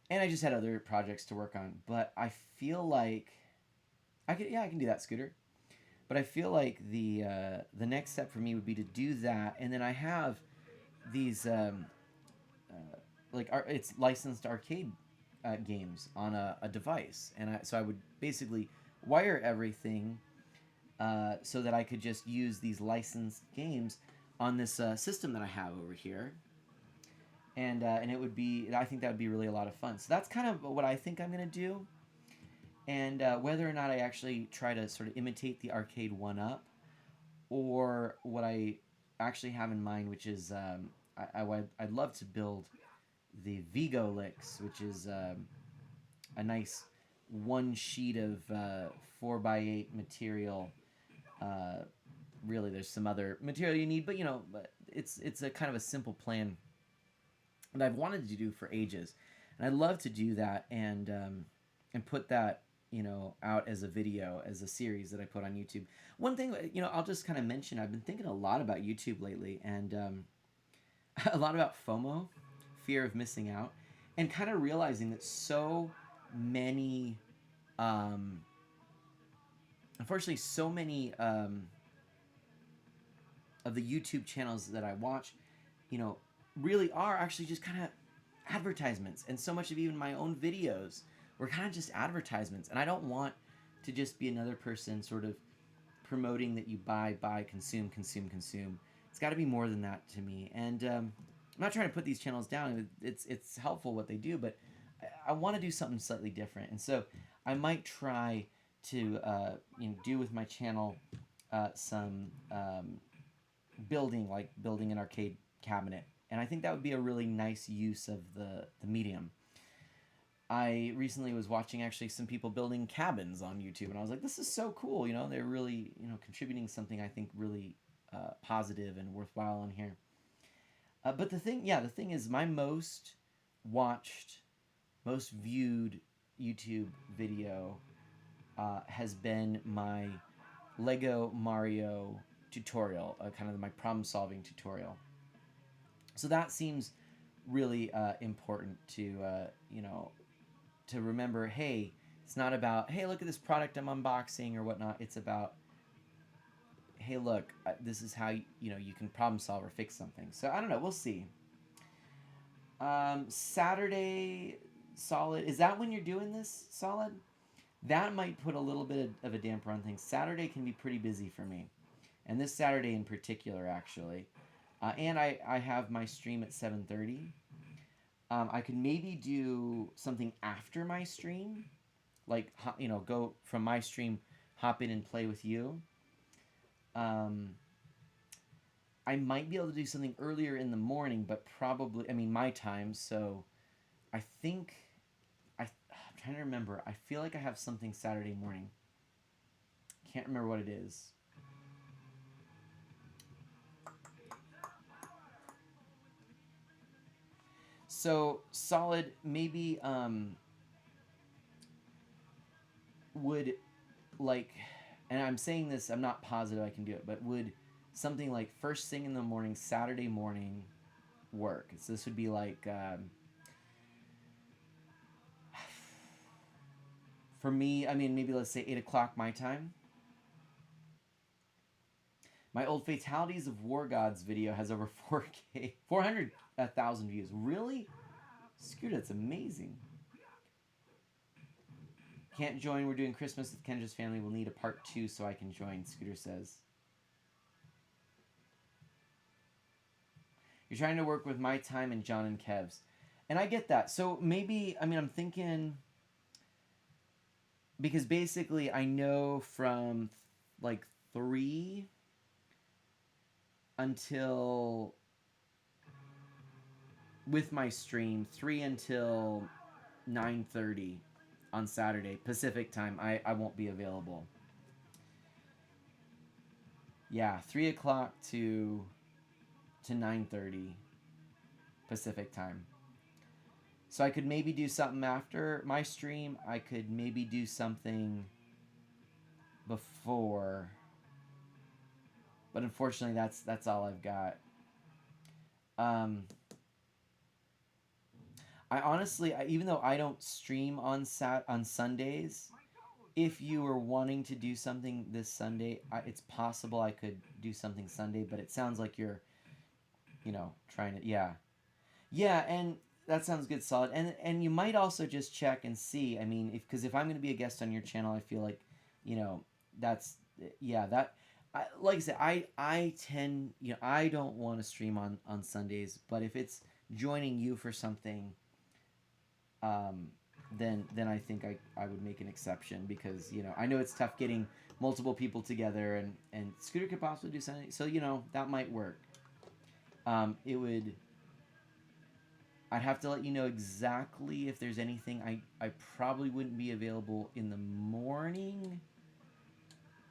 And I just had other projects to work on. But I feel like I can do that, Scooter. But I feel like the next step for me would be to do that, and then I have these it's licensed arcade games on a device, and so I would basically wire everything so that I could just use these licensed games on this system that I have over here, and it would be, I think that would be really a lot of fun. So that's kind of what I think I'm gonna do, and whether or not I actually try to sort of imitate the arcade 1-up, or what I actually have in mind, which is I'd love to build the Vigo Licks, which is a nice one sheet of 4x8 material. Really, there's some other material you need, but it's a kind of a simple plan that I've wanted to do for ages, and I'd love to do that and put that out as a video, as a series that I put on YouTube. One thing, I'll just kind of mention, I've been thinking a lot about YouTube lately, and a lot about FOMO, fear of missing out, and kind of realizing that so many, unfortunately, so many of the YouTube channels that I watch, really are actually just kind of advertisements, and so much of even my own videos were kind of just advertisements, and I don't want to just be another person sort of promoting that you buy, consume. It's got to be more than that to me, and I'm not trying to put these channels down. It's helpful what they do, but I want to do something slightly different, and so I might try to do with my channel some building an arcade cabinet, and I think that would be a really nice use of the medium. I recently was watching actually some people building cabins on YouTube, and I was like, this is so cool. They're really contributing something I think really positive and worthwhile on here. But the thing is, my most watched, most viewed YouTube video has been my Lego Mario tutorial, kind of my problem solving tutorial. So that seems really important to to remember. Hey, it's not about, hey, look at this product I'm unboxing or whatnot. It's about, hey, look, this is how you can problem solve or fix something. So I don't know, we'll see. Saturday, Solid, is that when you're doing this, Solid? That might put a little bit of a damper on things. Saturday can be pretty busy for me, and this Saturday in particular, actually. And I have my stream at 7:30. I could maybe do something after my stream, like go from my stream, hop in and play with you. I might be able to do something earlier in the morning, but probably, my time. So I think I'm trying to remember. I feel like I have something Saturday morning. Can't remember what it is. So Solid, maybe would like, and I'm saying this, I'm not positive I can do it, but would something like first thing in the morning, Saturday morning, work? So this would be like, for me, I mean, maybe let's say 8 o'clock my time. My old Fatalities of War Gods video has over 4K, 400,000 views. Really? Scooter, that's amazing. Can't join. We're doing Christmas with Kendra's family. We'll need a part 2 so I can join, Scooter says. You're trying to work with my time and John and Kev's. And I get that. So maybe, I mean, I'm thinking, because basically I know from like 3 until, with my stream, 3 until 9:30 on Saturday, Pacific time, I won't be available. Yeah, 3 o'clock to 9:30 Pacific time. So I could maybe do something after my stream. I could maybe do something before. But unfortunately, that's all I've got. I honestly, even though I don't stream on Sundays, if you were wanting to do something this Sunday, it's possible I could do something Sunday. But it sounds like you're, trying to, yeah. Yeah, and that sounds good, Solid. And you might also just check and see. I mean, because if I'm going to be a guest on your channel, I feel like, that's, yeah, that, like I said, I tend, I don't want to stream on Sundays, but if it's joining you for something, then I think I would make an exception, because, I know it's tough getting multiple people together, and Scooter could possibly do something, so, that might work. It would, I'd have to let you know exactly if there's anything. I probably wouldn't be available in the morning.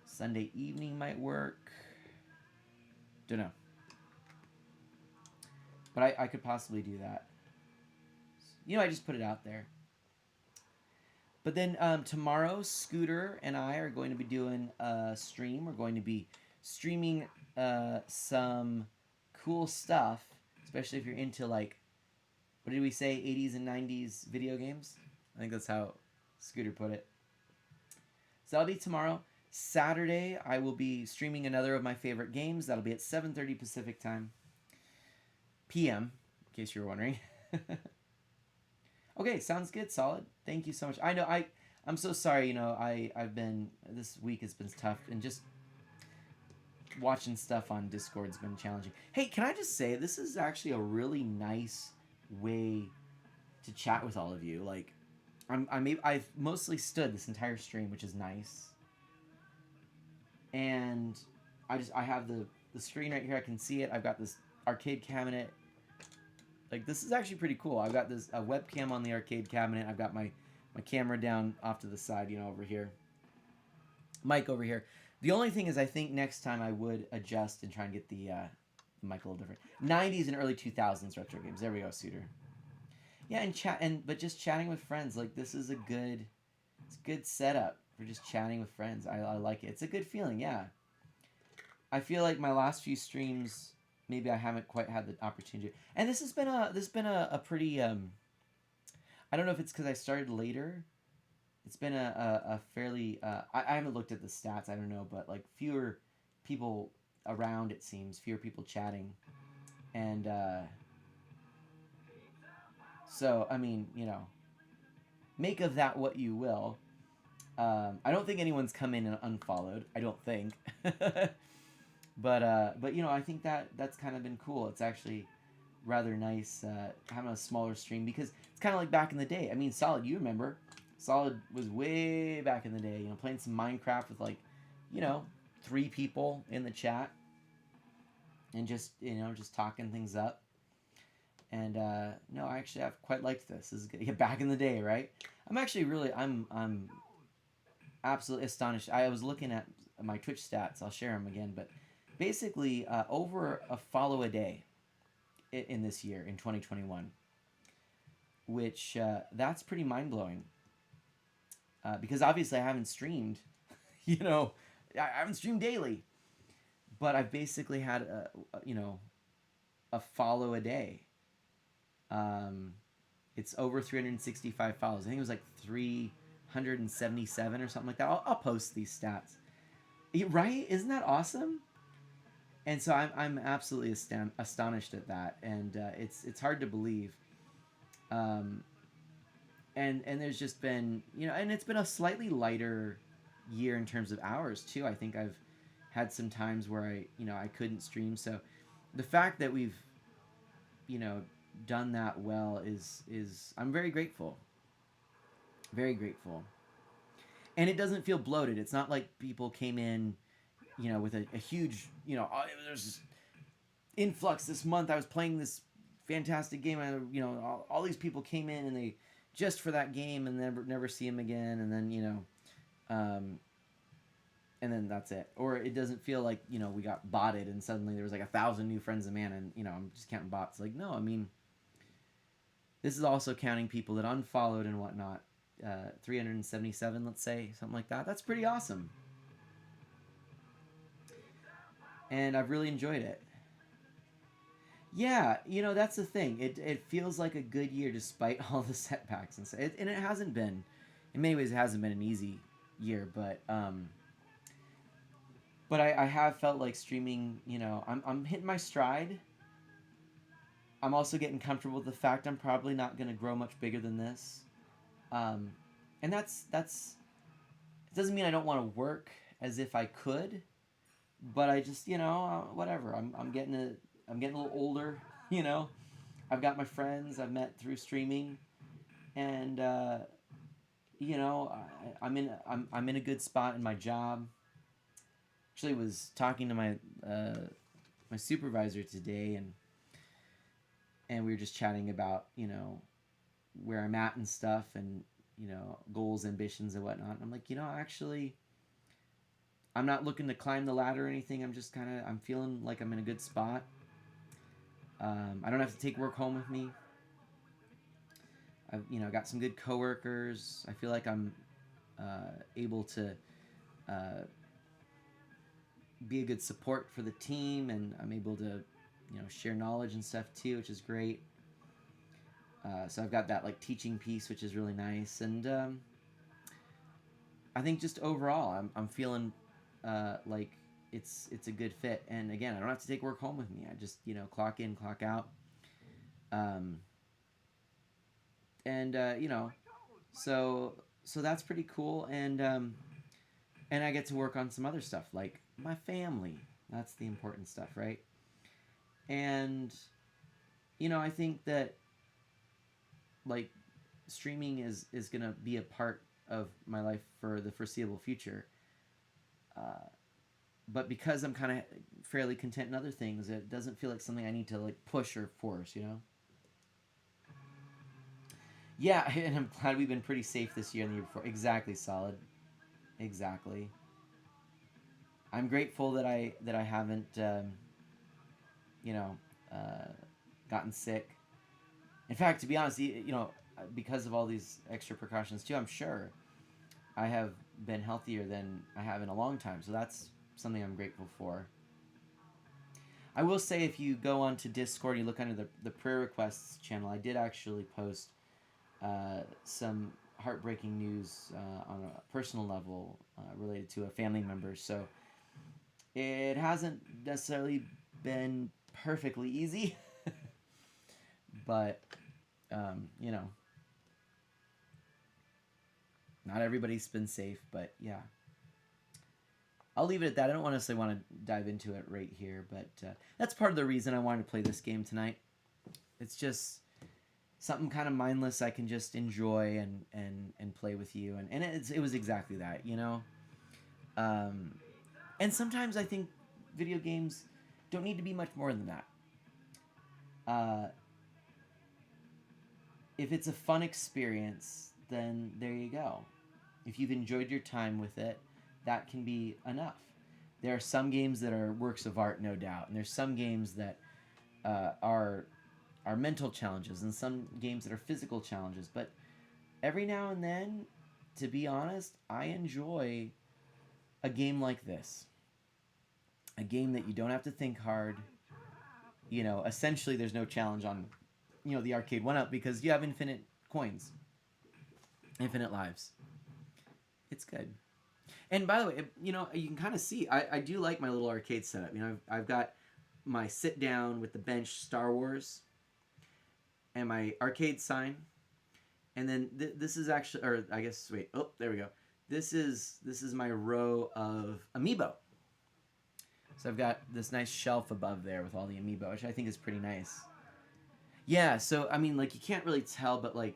Sunday evening might work. Don't know. But I could possibly do that. I just put it out there. But then tomorrow, Scooter and I are going to be doing a stream. We're going to be streaming some cool stuff, especially if you're into, like, what did we say, 80s and 90s video games? I think that's how Scooter put it. So that'll be tomorrow. Saturday, I will be streaming another of my favorite games. That'll be at 7:30 Pacific time. PM, in case you were wondering. Okay, sounds good, Solid. Thank you so much. I know, I'm so sorry, I've been, this week has been tough, and just watching stuff on Discord's been challenging. Hey, can I just say, this is actually a really nice way to chat with all of you. Like, I've mostly stood this entire stream, which is nice. And I have the screen right here. I can see it. I've got this arcade cabinet. Like, this is actually pretty cool. I've got a webcam on the arcade cabinet. I've got my camera down off to the side, over here. Mic over here. The only thing is, I think next time I would adjust and try and get the mic a little different. 90s and early 2000s retro games. There we go, Suitor. Yeah, but just chatting with friends. Like, this is it's a good setup for just chatting with friends. I like it. It's a good feeling, yeah. I feel like my last few streams, maybe I haven't quite had the opportunity. And this has been a pretty, I don't know if it's because I started later. It's been a fairly, I haven't looked at the stats, I don't know, but like fewer people around, it seems, fewer people chatting. And so, I mean, make of that what you will. I don't think anyone's come in and unfollowed. I don't think. But I think that's kind of been cool. It's actually rather nice having a smaller stream, because it's kind of like back in the day. I mean, Solid, you remember. Solid was way back in the day, playing some Minecraft with, like, 3 people in the chat. And just, just talking things up. And no, actually, I've quite liked this. This is good. Yeah, back in the day, right? I'm actually really, I'm absolutely astonished. I was looking at my Twitch stats. I'll share them again, but basically, over a follow a day in this year in 2021, which that's pretty mind blowing. Because obviously, I haven't streamed. You know, I haven't streamed daily, but I've basically had a follow a day. It's over 365 follows. I think it was like 377 or something like that. I'll post these stats. Right? Isn't that awesome? And so I'm absolutely astonished at that, and it's hard to believe. Um, and there's just been, and it's been a slightly lighter year in terms of hours too. I think I've had some times where I couldn't stream. So the fact that we've done that well is I'm very grateful. Very grateful. And it doesn't feel bloated. It's not like people came in, with a huge, oh, there's this influx this month. I was playing this fantastic game, and all these people came in and they just for that game and never see them again, and then and then that's it. Or it doesn't feel like we got botted and suddenly there was like 1,000 new friends of man, and I'm just counting bots. Like, no, I mean, this is also counting people that unfollowed and whatnot. 377, let's say, something like that. That's pretty awesome. And I've really enjoyed it. Yeah, that's the thing. It feels like a good year despite all the setbacks and stuff. And it hasn't been, in many ways, it hasn't been an easy year. But I have felt like streaming. I'm hitting my stride. I'm also getting comfortable with the fact I'm probably not going to grow much bigger than this. And that's it doesn't mean I don't want to work as if I could, but I just whatever. I'm getting a little older. I've got my friends I've met through streaming, and I'm in a good spot in my job. Actually, was talking to my supervisor today, and we were just chatting about where I'm at and stuff, and goals, ambitions, and whatnot. And I'm like, actually, I'm not looking to climb the ladder or anything. I'm just I'm feeling like I'm in a good spot. I don't have to take work home with me. I've got some good coworkers. I feel like I'm able to be a good support for the team, and I'm able to share knowledge and stuff too, which is great. So I've got that like teaching piece, which is really nice, and I think just overall, I'm feeling like it's a good fit. And again, I don't have to take work home with me. I just clock in, clock out, and so that's pretty cool. And I get to work on some other stuff like my family. That's the important stuff, right? And I think that like streaming is gonna be a part of my life for the foreseeable future. But because I'm kind of fairly content in other things, it doesn't feel like something I need to like push or force, Yeah, and I'm glad we've been pretty safe this year and the year before. Exactly, Solid. Exactly. I'm grateful that I haven't, you know, gotten sick. In fact, to be honest, because of all these extra precautions too, I'm sure I have been healthier than I have in a long time. So that's something I'm grateful for. I will say, if you go onto Discord, you look under the prayer requests channel, I did actually post some heartbreaking news on a personal level related to a family member. So it hasn't necessarily been perfectly easy, but not everybody's been safe. But yeah, I'll leave it at that. I don't necessarily want to dive into it right here, but that's part of the reason I wanted to play this game tonight. It's just something kind of mindless I can just enjoy and play with you, and it was exactly that, and sometimes I think video games don't need to be much more than that. if it's a fun experience, then there you go. If you've enjoyed your time with it, that can be enough. There are some games that are works of art, no doubt, and there's some games that are mental challenges, and some games that are physical challenges. But every now and then, to be honest, I enjoy a game like this. A game that you don't have to think hard. You know, essentially there's no challenge on, you know, the arcade 1-up because you have infinite coins. Infinite lives. It's good. And by the way, you know, you can kind of see, I do like my little arcade setup. You know, I've got my sit down with the bench Star Wars and my arcade sign. And then this is actually, or I guess, wait, oh, there we go. This is my row of amiibo. So I've got this nice shelf above there with all the amiibo, which I think is pretty nice. Yeah, so I mean, like, you can't really tell, but like,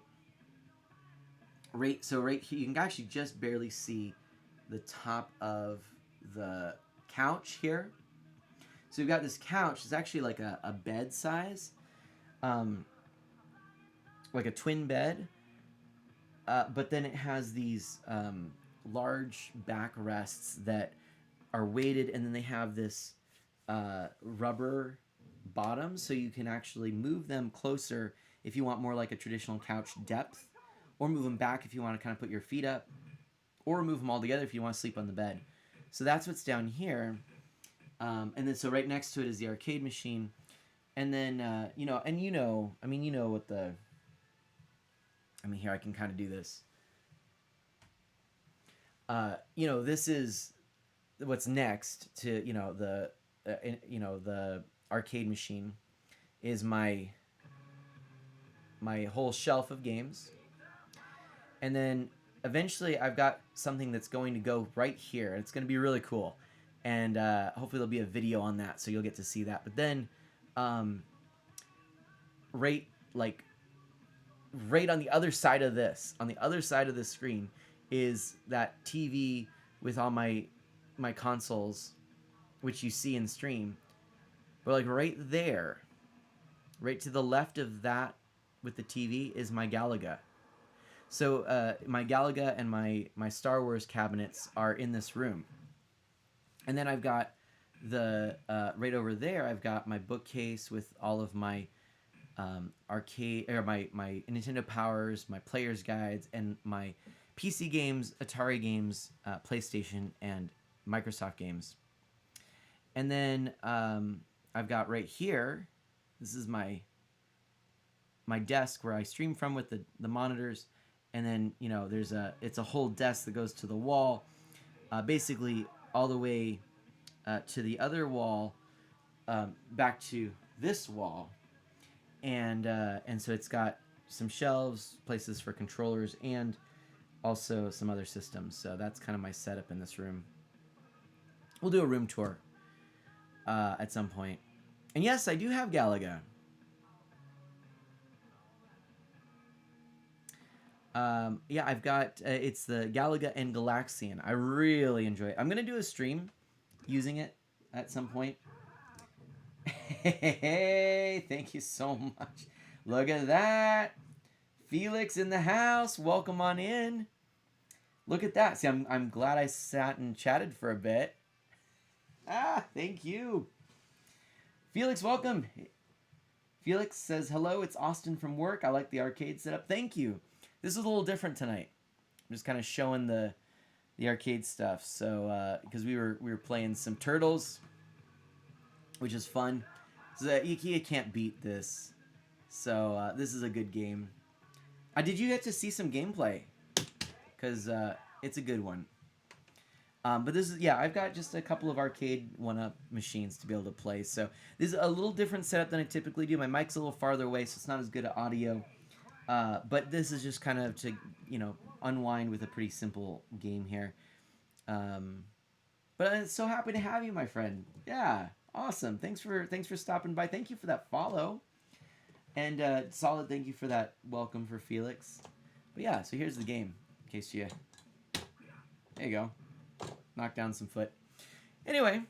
right here, you can actually just barely see the top of the couch here. So we've got this couch. It's actually like a bed size, like a twin bed. But then it has these large backrests that are weighted, and then they have this rubber bottom, so you can actually move them closer if you want more like a traditional couch depth, or move them back if you want to kind of put your feet up, or move them all together if you want to sleep on the bed. So that's what's down here. And then so right next to it is the arcade machine. And then, you know, I mean, you know what the... I mean, here, I can kind of do this. You know, this is what's next to, you know, the arcade machine is my whole shelf of games. And then eventually I've got something that's going to go right here. It's going to be really cool. And hopefully there'll be a video on that, so you'll get to see that. But then right on the other side of this, on the other side of the screen, is that TV with all my consoles, which you see in stream. But like right there, right to the left of that with the TV is my Galaga. So my Galaga and my Star Wars cabinets are in this room. And then I've got the right over there, I've got my bookcase with all of my arcade, or my Nintendo Powers, my player's guides, and my PC games, Atari games, PlayStation, and Microsoft games. And then I've got right here, this is my desk where I stream from with the monitors. And then, you know, it's a whole desk that goes to the wall, basically all the way to the other wall, back to this wall. And so it's got some shelves, places for controllers, and also some other systems. So that's kind of my setup in this room. We'll do a room tour at some point. And yes, I do have Galaga. Yeah, I've got, it's the Galaga and Galaxian. I really enjoy it. I'm going to do a stream using it at some point. Hey, thank you so much. Look at that. Felix in the house. Welcome on in. Look at that. See, I'm glad I sat and chatted for a bit. Thank you. Felix, welcome. Felix says, hello, it's Austin from work. I like the arcade setup. Thank you. This is a little different tonight. I'm just kind of showing the arcade stuff. So, because we were playing some Turtles, which is fun. So you can't beat this. So this is a good game. Did you get to see some gameplay? Because it's a good one. But this is, yeah, I've got just a couple of arcade 1-up machines to be able to play. So this is a little different setup than I typically do. My mic's a little farther away, so it's not as good at audio. But this is just kind of to, you know, unwind with a pretty simple game here. But I'm so happy to have you, my friend. Yeah, awesome. Thanks for stopping by. Thank you for that follow. And Solid, thank you for that welcome for Felix. But yeah, so here's the game. In case you... There you go. Knock down some foot. Anyway,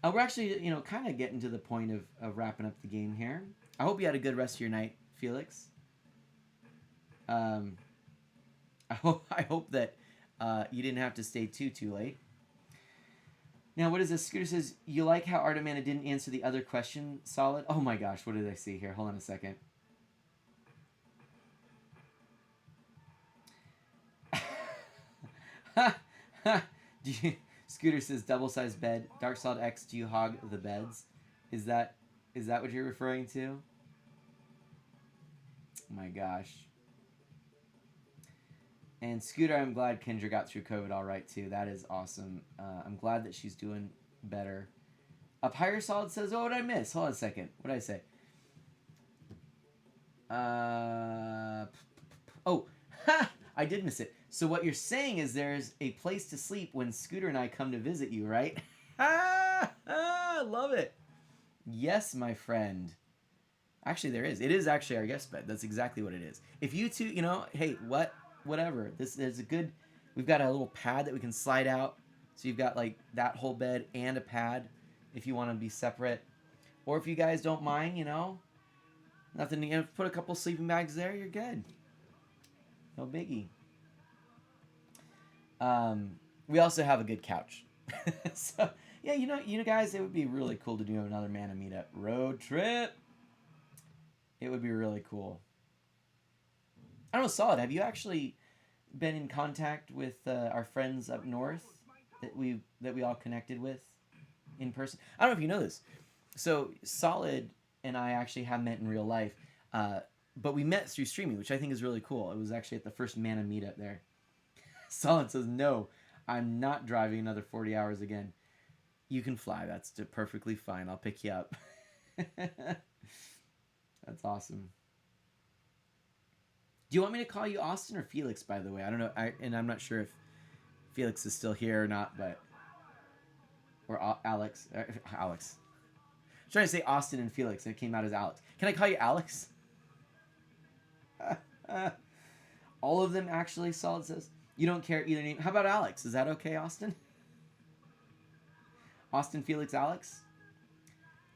we're actually, you know, kind of getting to the point of wrapping up the game here. I hope you had a good rest of your night, Felix. Um, I hope that you didn't have to stay too late. Now, what is this? Scooter says, you like how Art Amanda didn't answer the other question, Solid? Oh my gosh, what did I see here? Hold on a second. Do you, Scooter says, double-sized bed. Dark Solid X, do you hog the beds? Is that what you're referring to? Oh my gosh. And Scooter, I'm glad Kendra got through COVID all right, too. That is awesome. I'm glad that she's doing better. Up Higher Solid says, oh, what did I miss? Hold on a second. What did I say? Oh, I did miss it. So what you're saying is there's a place to sleep when Scooter and I come to visit you, right? Love it. Yes, my friend. Actually, there is. It is actually our guest bed. That's exactly what it is. If you two, hey, whatever. This is a good. We've got a little pad that we can slide out. So you've got like that whole bed and a pad if you want to be separate. Or if you guys don't mind, nothing to put a couple sleeping bags there, you're good. No biggie. We also have a good couch. So yeah, guys, it would be really cool to do another Mana Meetup road trip. It would be really cool. I don't know, Solid, have you actually been in contact with our friends up north that we all connected with in person? I don't know if you know this. So Solid and I actually have met in real life, but we met through streaming, which I think is really cool. It was actually at the first Mana Meetup there. Solid says, no, I'm not driving another 40 hours again. You can fly. That's perfectly fine. I'll pick you up. That's awesome. Do you want me to call you Austin or Felix, by the way? I don't know. I'm not sure if Felix is still here or not, but... Or Alex. Alex. I'm trying to say Austin and Felix, and it came out as Alex. Can I call you Alex? All of them, actually, Solid says. You don't care either name. How about Alex? Is that okay, Austin? Austin, Felix, Alex?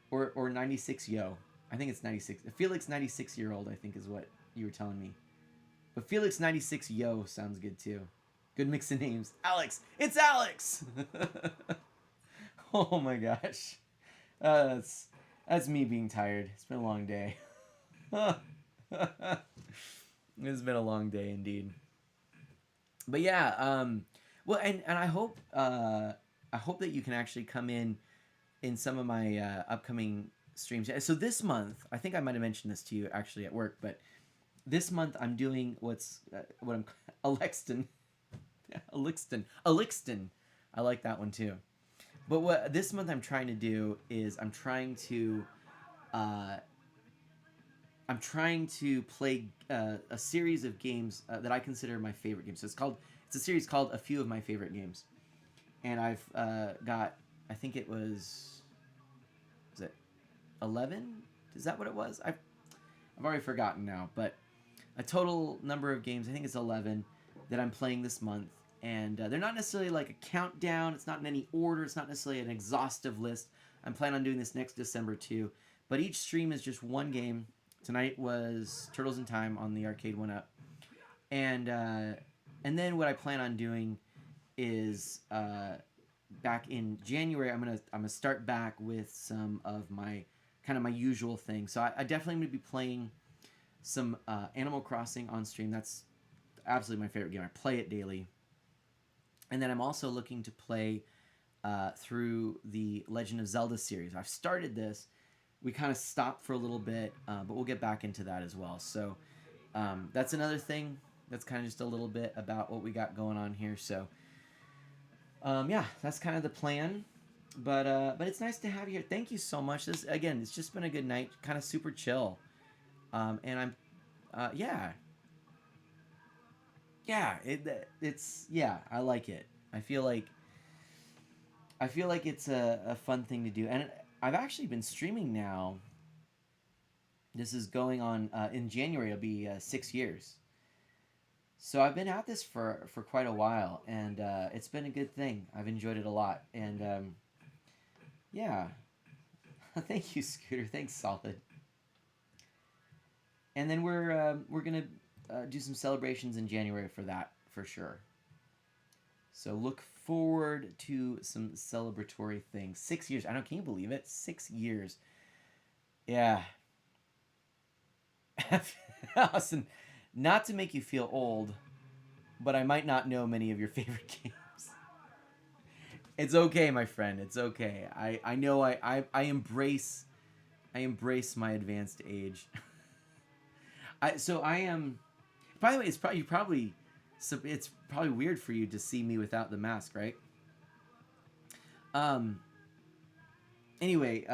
Or 96 Yo. I think it's 96. Felix 96-year-old, I think, is what you were telling me. But Felix 96 Yo sounds good, too. Good mix of names. Alex! It's Alex! Oh, my gosh. That's me being tired. It's been a long day. It's been a long day, indeed. But yeah, well, and I hope that you can actually come in some of my upcoming streams. So this month, I think I might have mentioned this to you actually at work, but this month I'm doing what I'm Alexton. Alixton. I like that one too. But what this month I'm trying to do is I'm trying to play a series of games that I consider my favorite games. So it's a series called A Few of My Favorite Games, and I've got, I think it was it 11? Is that what it was? I've already forgotten now, but a total number of games, I think it's 11 that I'm playing this month, and they're not necessarily like a countdown. It's not in any order. It's not necessarily an exhaustive list. I'm planning on doing this next December too, but each stream is just one game. Tonight was Turtles in Time on the arcade 1-up, and then what I plan on doing is back in January I'm gonna start back with some of my kind of my usual things. So I definitely am gonna be playing some Animal Crossing on stream. That's absolutely my favorite game. I play it daily, and then I'm also looking to play through the Legend of Zelda series. I've started this. We kind of stopped for a little bit, but we'll get back into that as well. So that's another thing. That's kind of just a little bit about what we got going on here. So yeah, that's kind of the plan. But it's nice to have you here. Thank you so much. This again, it's just been a good night. Kind of super chill. And I'm yeah. I like it. I feel like it's a fun thing to do, and I've actually been streaming now. This is going on in January. It'll be 6 years. So I've been at this for quite a while, and it's been a good thing. I've enjoyed it a lot, and yeah. Thank you, Scooter. Thanks, Solid. And then we're gonna do some celebrations in January for that for sure. So look forward to some celebratory things. 6 years. I don't. Can you believe it? 6 years. Yeah. Austin, not to make you feel old, but I might not know many of your favorite games. It's okay, my friend. It's okay. I know I embrace my advanced age. I am. By the way, it's probably weird for you to see me without the mask, right? Anyway,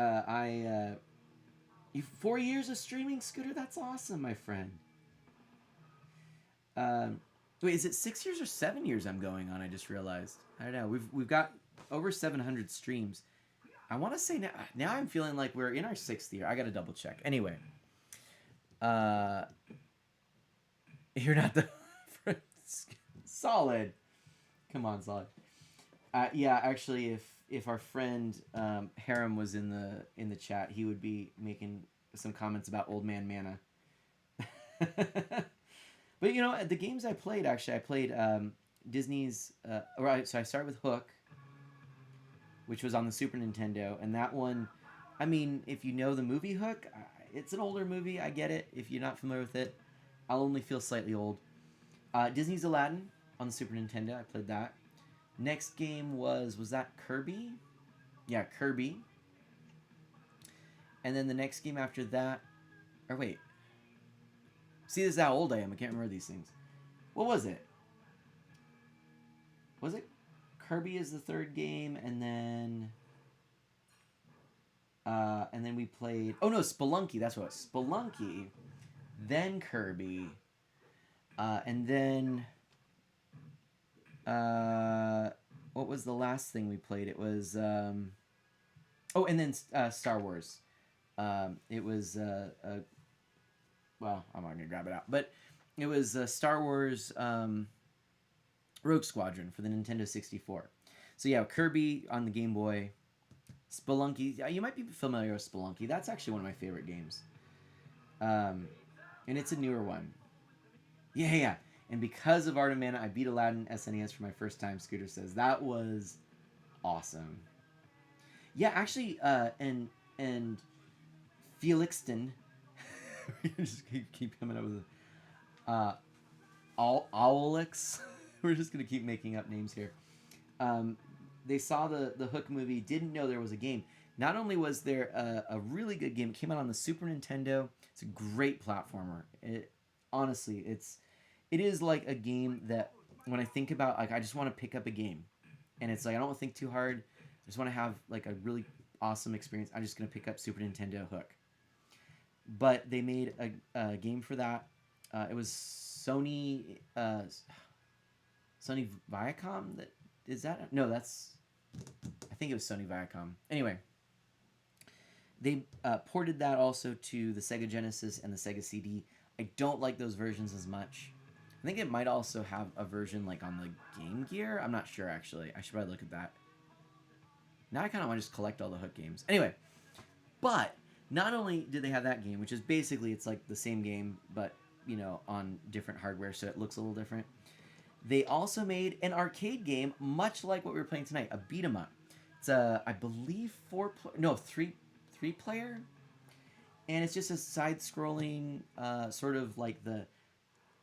you 4 years of streaming, Scooter. That's awesome, my friend. Wait, is it 6 years or 7 years I'm going on? I just realized. I don't know. We've got over 700 streams. I want to say now I'm feeling like we're in our 6th year. I got to double check. Anyway, you're not the solid. Come on, solid. Yeah, actually, if our friend Harem was in the chat, he would be making some comments about Old Man Mana. But you know, the games I played, actually, I played Disney's. Right, so I started with Hook, which was on the Super Nintendo, and that one, I mean, if you know the movie Hook, it's an older movie. I get it. If you're not familiar with it, I'll only feel slightly old. Disney's Aladdin on the Super Nintendo. I played that. Next game was that Kirby? Yeah, Kirby. And then the next game after that, or wait. See, this is how old I am. I can't remember these things. What was it? Was it Kirby is the third game, and then we played. Oh no, Spelunky. That's what it was. Spelunky, then Kirby, and then what was the last thing we played? It was and then Star Wars. It was well, I'm not gonna grab it out, but it was Star Wars Rogue Squadron for the Nintendo 64. So yeah, Kirby on the Game Boy, Spelunky. You might be familiar with Spelunky. That's actually one of my favorite games, and it's a newer one. Yeah. And because of Art of Mana, I beat Aladdin SNES for my first time. Scooter says that was awesome. Yeah, actually, and Felixton. Just keep coming up with Owlix. We're just gonna keep making up names here. They saw the Hook movie, didn't know there was a game. Not only was there a really good game, it came out on the Super Nintendo. It's a great platformer. Honestly, it is like a game that when I think about, like, I just want to pick up a game, and it's like I don't want to think too hard. I just want to have like a really awesome experience. I'm just gonna pick up Super Nintendo Hook. But they made a game for that. It was Sony Viacom. No, that's. I think it was Sony Viacom. Anyway, they ported that also to the Sega Genesis and the Sega CD. I don't like those versions as much. I think it might also have a version like on the Game Gear. I'm not sure, actually. I should probably look at that. Now I kind of want to just collect all the Hook games. Anyway, but not only did they have that game, which is basically, it's like the same game, but, you know, on different hardware, so it looks a little different. They also made an arcade game, much like what we were playing tonight, a beat 'em up. It's I believe three player, and it's just a side-scrolling, sort of like the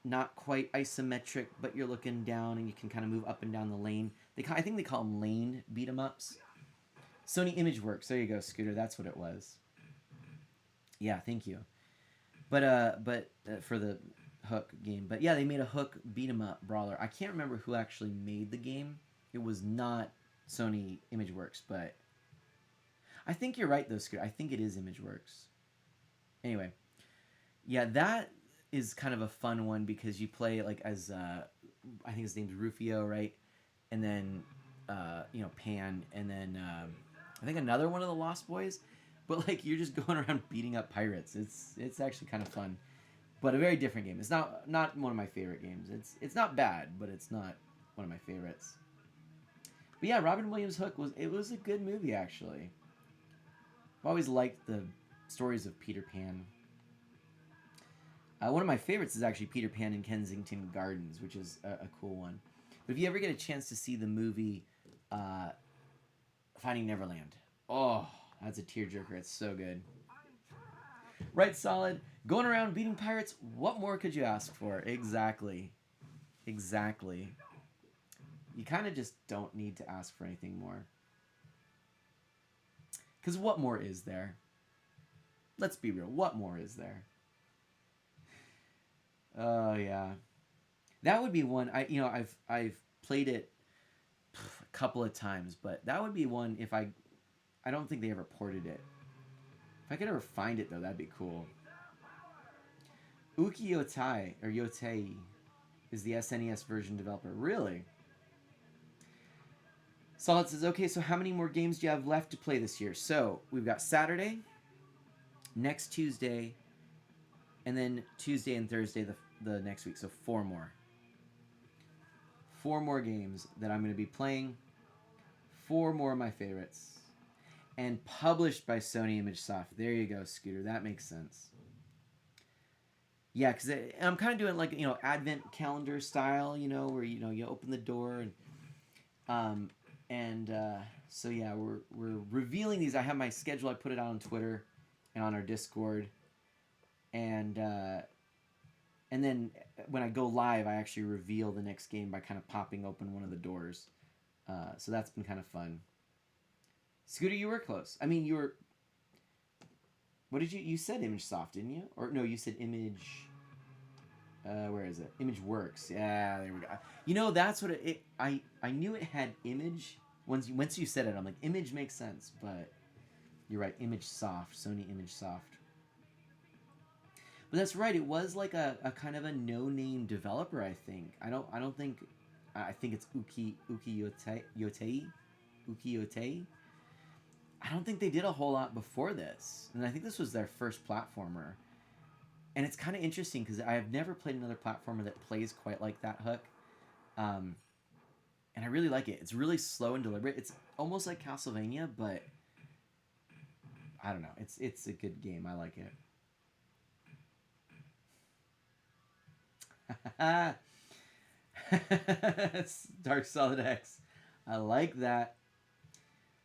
not quite isometric, but you're looking down and you can kind of move up and down the lane. I think they call them lane beat 'em ups. Sony ImageWorks. There you go, Scooter. That's what it was. Yeah, thank you. But for the Hook game. But yeah, they made a Hook beat 'em up brawler. I can't remember who actually made the game. It was not Sony ImageWorks, but I think you're right though, Scooter. I think it is ImageWorks. Anyway, yeah, that is kind of a fun one because you play like as I think his name's Rufio, right? And then Pan, and then I think another one of the Lost Boys. But like you're just going around beating up pirates. It's actually kind of fun, but a very different game. It's not one of my favorite games. It's not bad, but it's not one of my favorites. But yeah, Robin Williams' Hook was a good movie actually. I've always liked the stories of Peter Pan. One of my favorites is actually Peter Pan in Kensington Gardens, which is a cool one. But if you ever get a chance to see the movie Finding Neverland, oh, that's a tearjerker. It's so good. Right, Solid. Going around beating pirates, what more could you ask for? Exactly. Exactly. You kind of just don't need to ask for anything more. Because what more is there? Let's be real. What more is there? Oh, yeah. That would be one. I've played it a couple of times, but that would be one if I don't think they ever ported it. If I could ever find it, though, that'd be cool. Ukiyotai, or Yotei, is the SNES version developer. Really? Solid says, okay, so how many more games do you have left to play this year? So, we've got Saturday, next Tuesday, and then Tuesday and Thursday the next week. So 4 more. 4 more games that I'm going to be playing. 4 more of my favorites. And published by Sony ImageSoft. There you go, Scooter. That makes sense. Yeah, because I'm kind of doing like, advent calendar style, where, you open the door and so yeah, we're revealing these. I have my schedule. I put it out on Twitter and on our Discord. And then when I go live, I actually reveal the next game by kind of popping open one of the doors. So that's been kind of fun. Scooter, you were close. I mean, you were... What did you said ImageSoft, didn't you? Or no, you said Image... where is it? ImageWorks. Yeah, there we go. That's what I knew it had Image. Once you said it, I'm like, Image makes sense. But you're right, ImageSoft. Sony ImageSoft. But that's right. It was like a kind of a no-name developer, I think. I think it's Ukiyote. I don't think they did a whole lot before this. And I think this was their first platformer. And it's kind of interesting because I have never played another platformer that plays quite like that, Hook. And I really like it. It's really slow and deliberate. It's almost like Castlevania, but I don't know. It's a good game. I like it. Dark Solid X. I like that.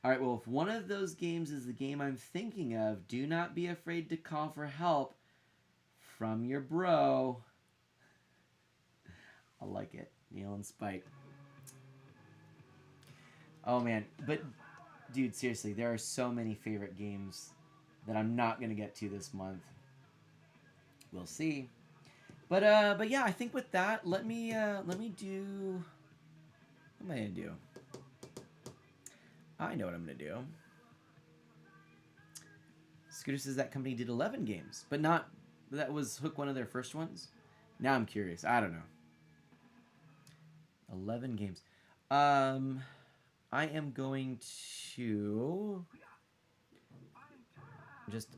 All right, well, if one of those games is the game I'm thinking of, do not be afraid to call for help from your bro. I like it. Neil and Spike. Oh, man. But, dude, seriously, there are so many favorite games that I'm not going to get to this month. We'll see. But yeah, I think with that, let me do... What am I going to do? I know what I'm going to do. Scooter says that company did 11 games, but not... That was Hook one of their first ones? Now I'm curious. I don't know. 11 games. I am going to...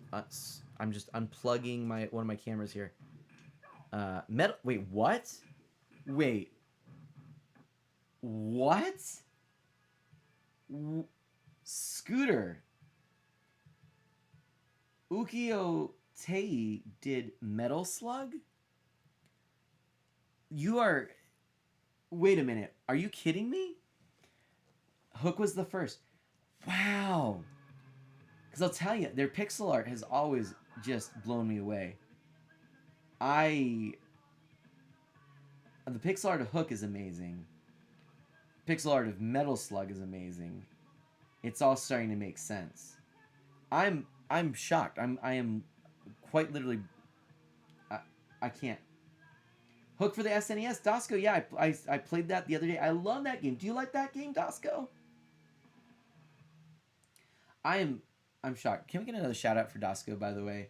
I'm just unplugging one of my cameras here. Metal... Wait, what? Wait. What? Scooter. Ukiyo-tei did Metal Slug? You are... Wait a minute. Are you kidding me? Hook was the first. Wow. Because I'll tell you, their pixel art has always just blown me away. The pixel art of Hook is amazing. Pixel art of Metal Slug is amazing. It's all starting to make sense. I'm shocked. I am quite literally... I can't. Hook for the SNES. Dosco, yeah, I played that the other day. I love that game. Do you like that game, Dosco? I'm shocked. Can we get another shout out for Dosco, by the way,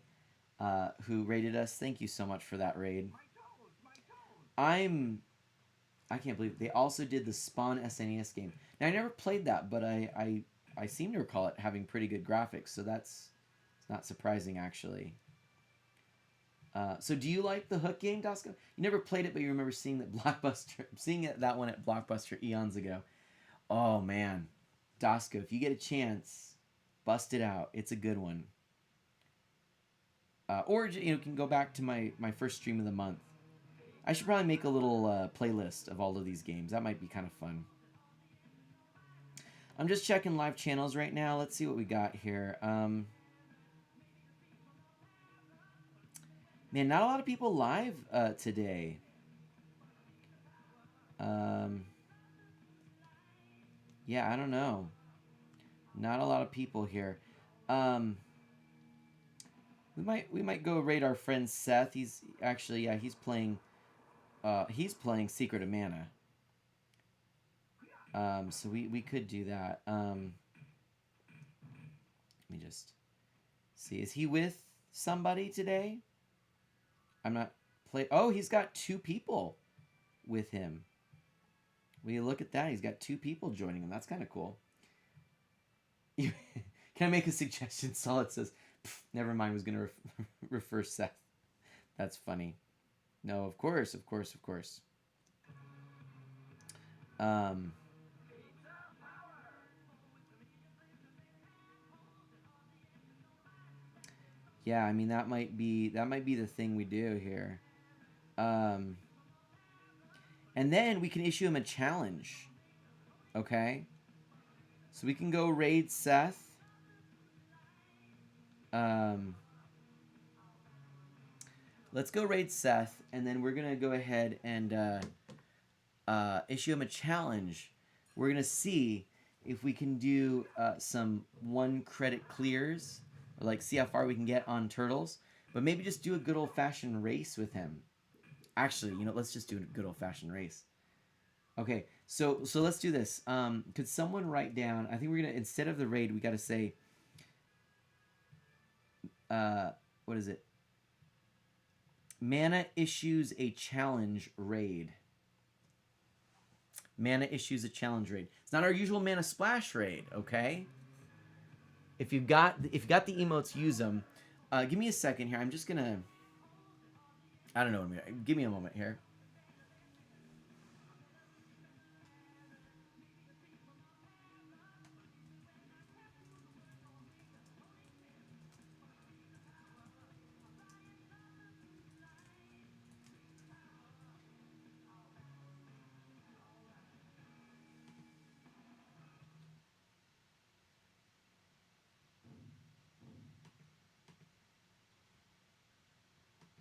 who raided us? Thank you so much for that raid. I can't believe it. They also did the Spawn SNES game. Now, I never played that, but I seem to recall it having pretty good graphics, so it's not surprising, actually. So do you like the Hook game, Dosco? You never played it, but you remember seeing that one at Blockbuster eons ago. Oh, man. Dosco, if you get a chance, bust it out. It's a good one. or you can go back to my first stream of the month. I should probably make a little playlist of all of these games. That might be kind of fun. I'm just checking live channels right now. Let's see what we got here. Man, not a lot of people live today. Yeah, I don't know. Not a lot of people here. We might go raid our friend Seth. He's actually he's playing Secret of Mana. So we could do that. Let me just see. Is he with somebody today? I'm not play. Oh, he's got 2 people with him. Will you look at that? He's got 2 people joining him. That's kind of cool. Can I make a suggestion? Solid says, never mind, was going to refer Seth. That's funny. No, of course. Yeah, I mean that might be the thing we do here. And then we can issue him a challenge. Okay? So we can go raid Seth. Let's go raid Seth, and then we're gonna go ahead and issue him a challenge. We're gonna see if we can do some 1 credit clears, or like see how far we can get on turtles, but maybe just do a good old-fashioned race with him. Actually, let's just do a good old-fashioned race. Okay, so let's do this. Could someone write down? I think we're gonna, instead of the raid, we gotta say, what is it? Mana issues a challenge raid. Mana issues a challenge raid. It's not our usual Mana Splash raid, okay? If you've got the emotes, use them. Give me a second here. I'm just gonna. I don't know. Give me a moment here.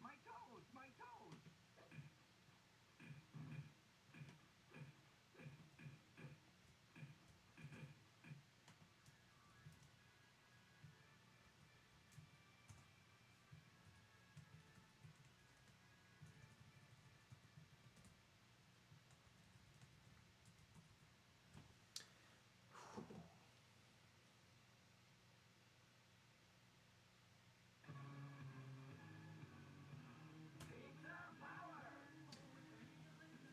My toes, my toes.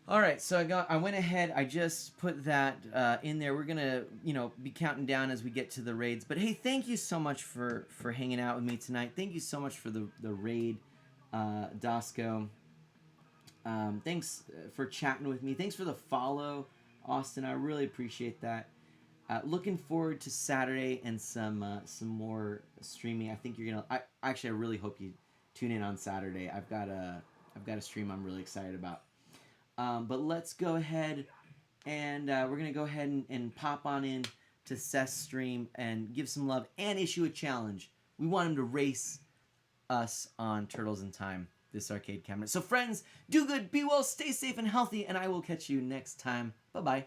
All right, so I went ahead. I just put that in there. We're gonna, be counting down as we get to the raids. But hey, thank you so much for hanging out with me tonight. Thank you so much for the raid, Dosco. Thanks for chatting with me. Thanks for the follow, Austin. I really appreciate that. Looking forward to Saturday and some more streaming. I think you're gonna. I really hope you tune in on Saturday. I've got a stream I'm really excited about. But let's go ahead and we're going to go ahead and pop on in to Seth's stream and give some love and issue a challenge. We want him to race us on Turtles in Time, this arcade cabinet. So friends, do good, be well, stay safe and healthy, and I will catch you next time. Bye-bye.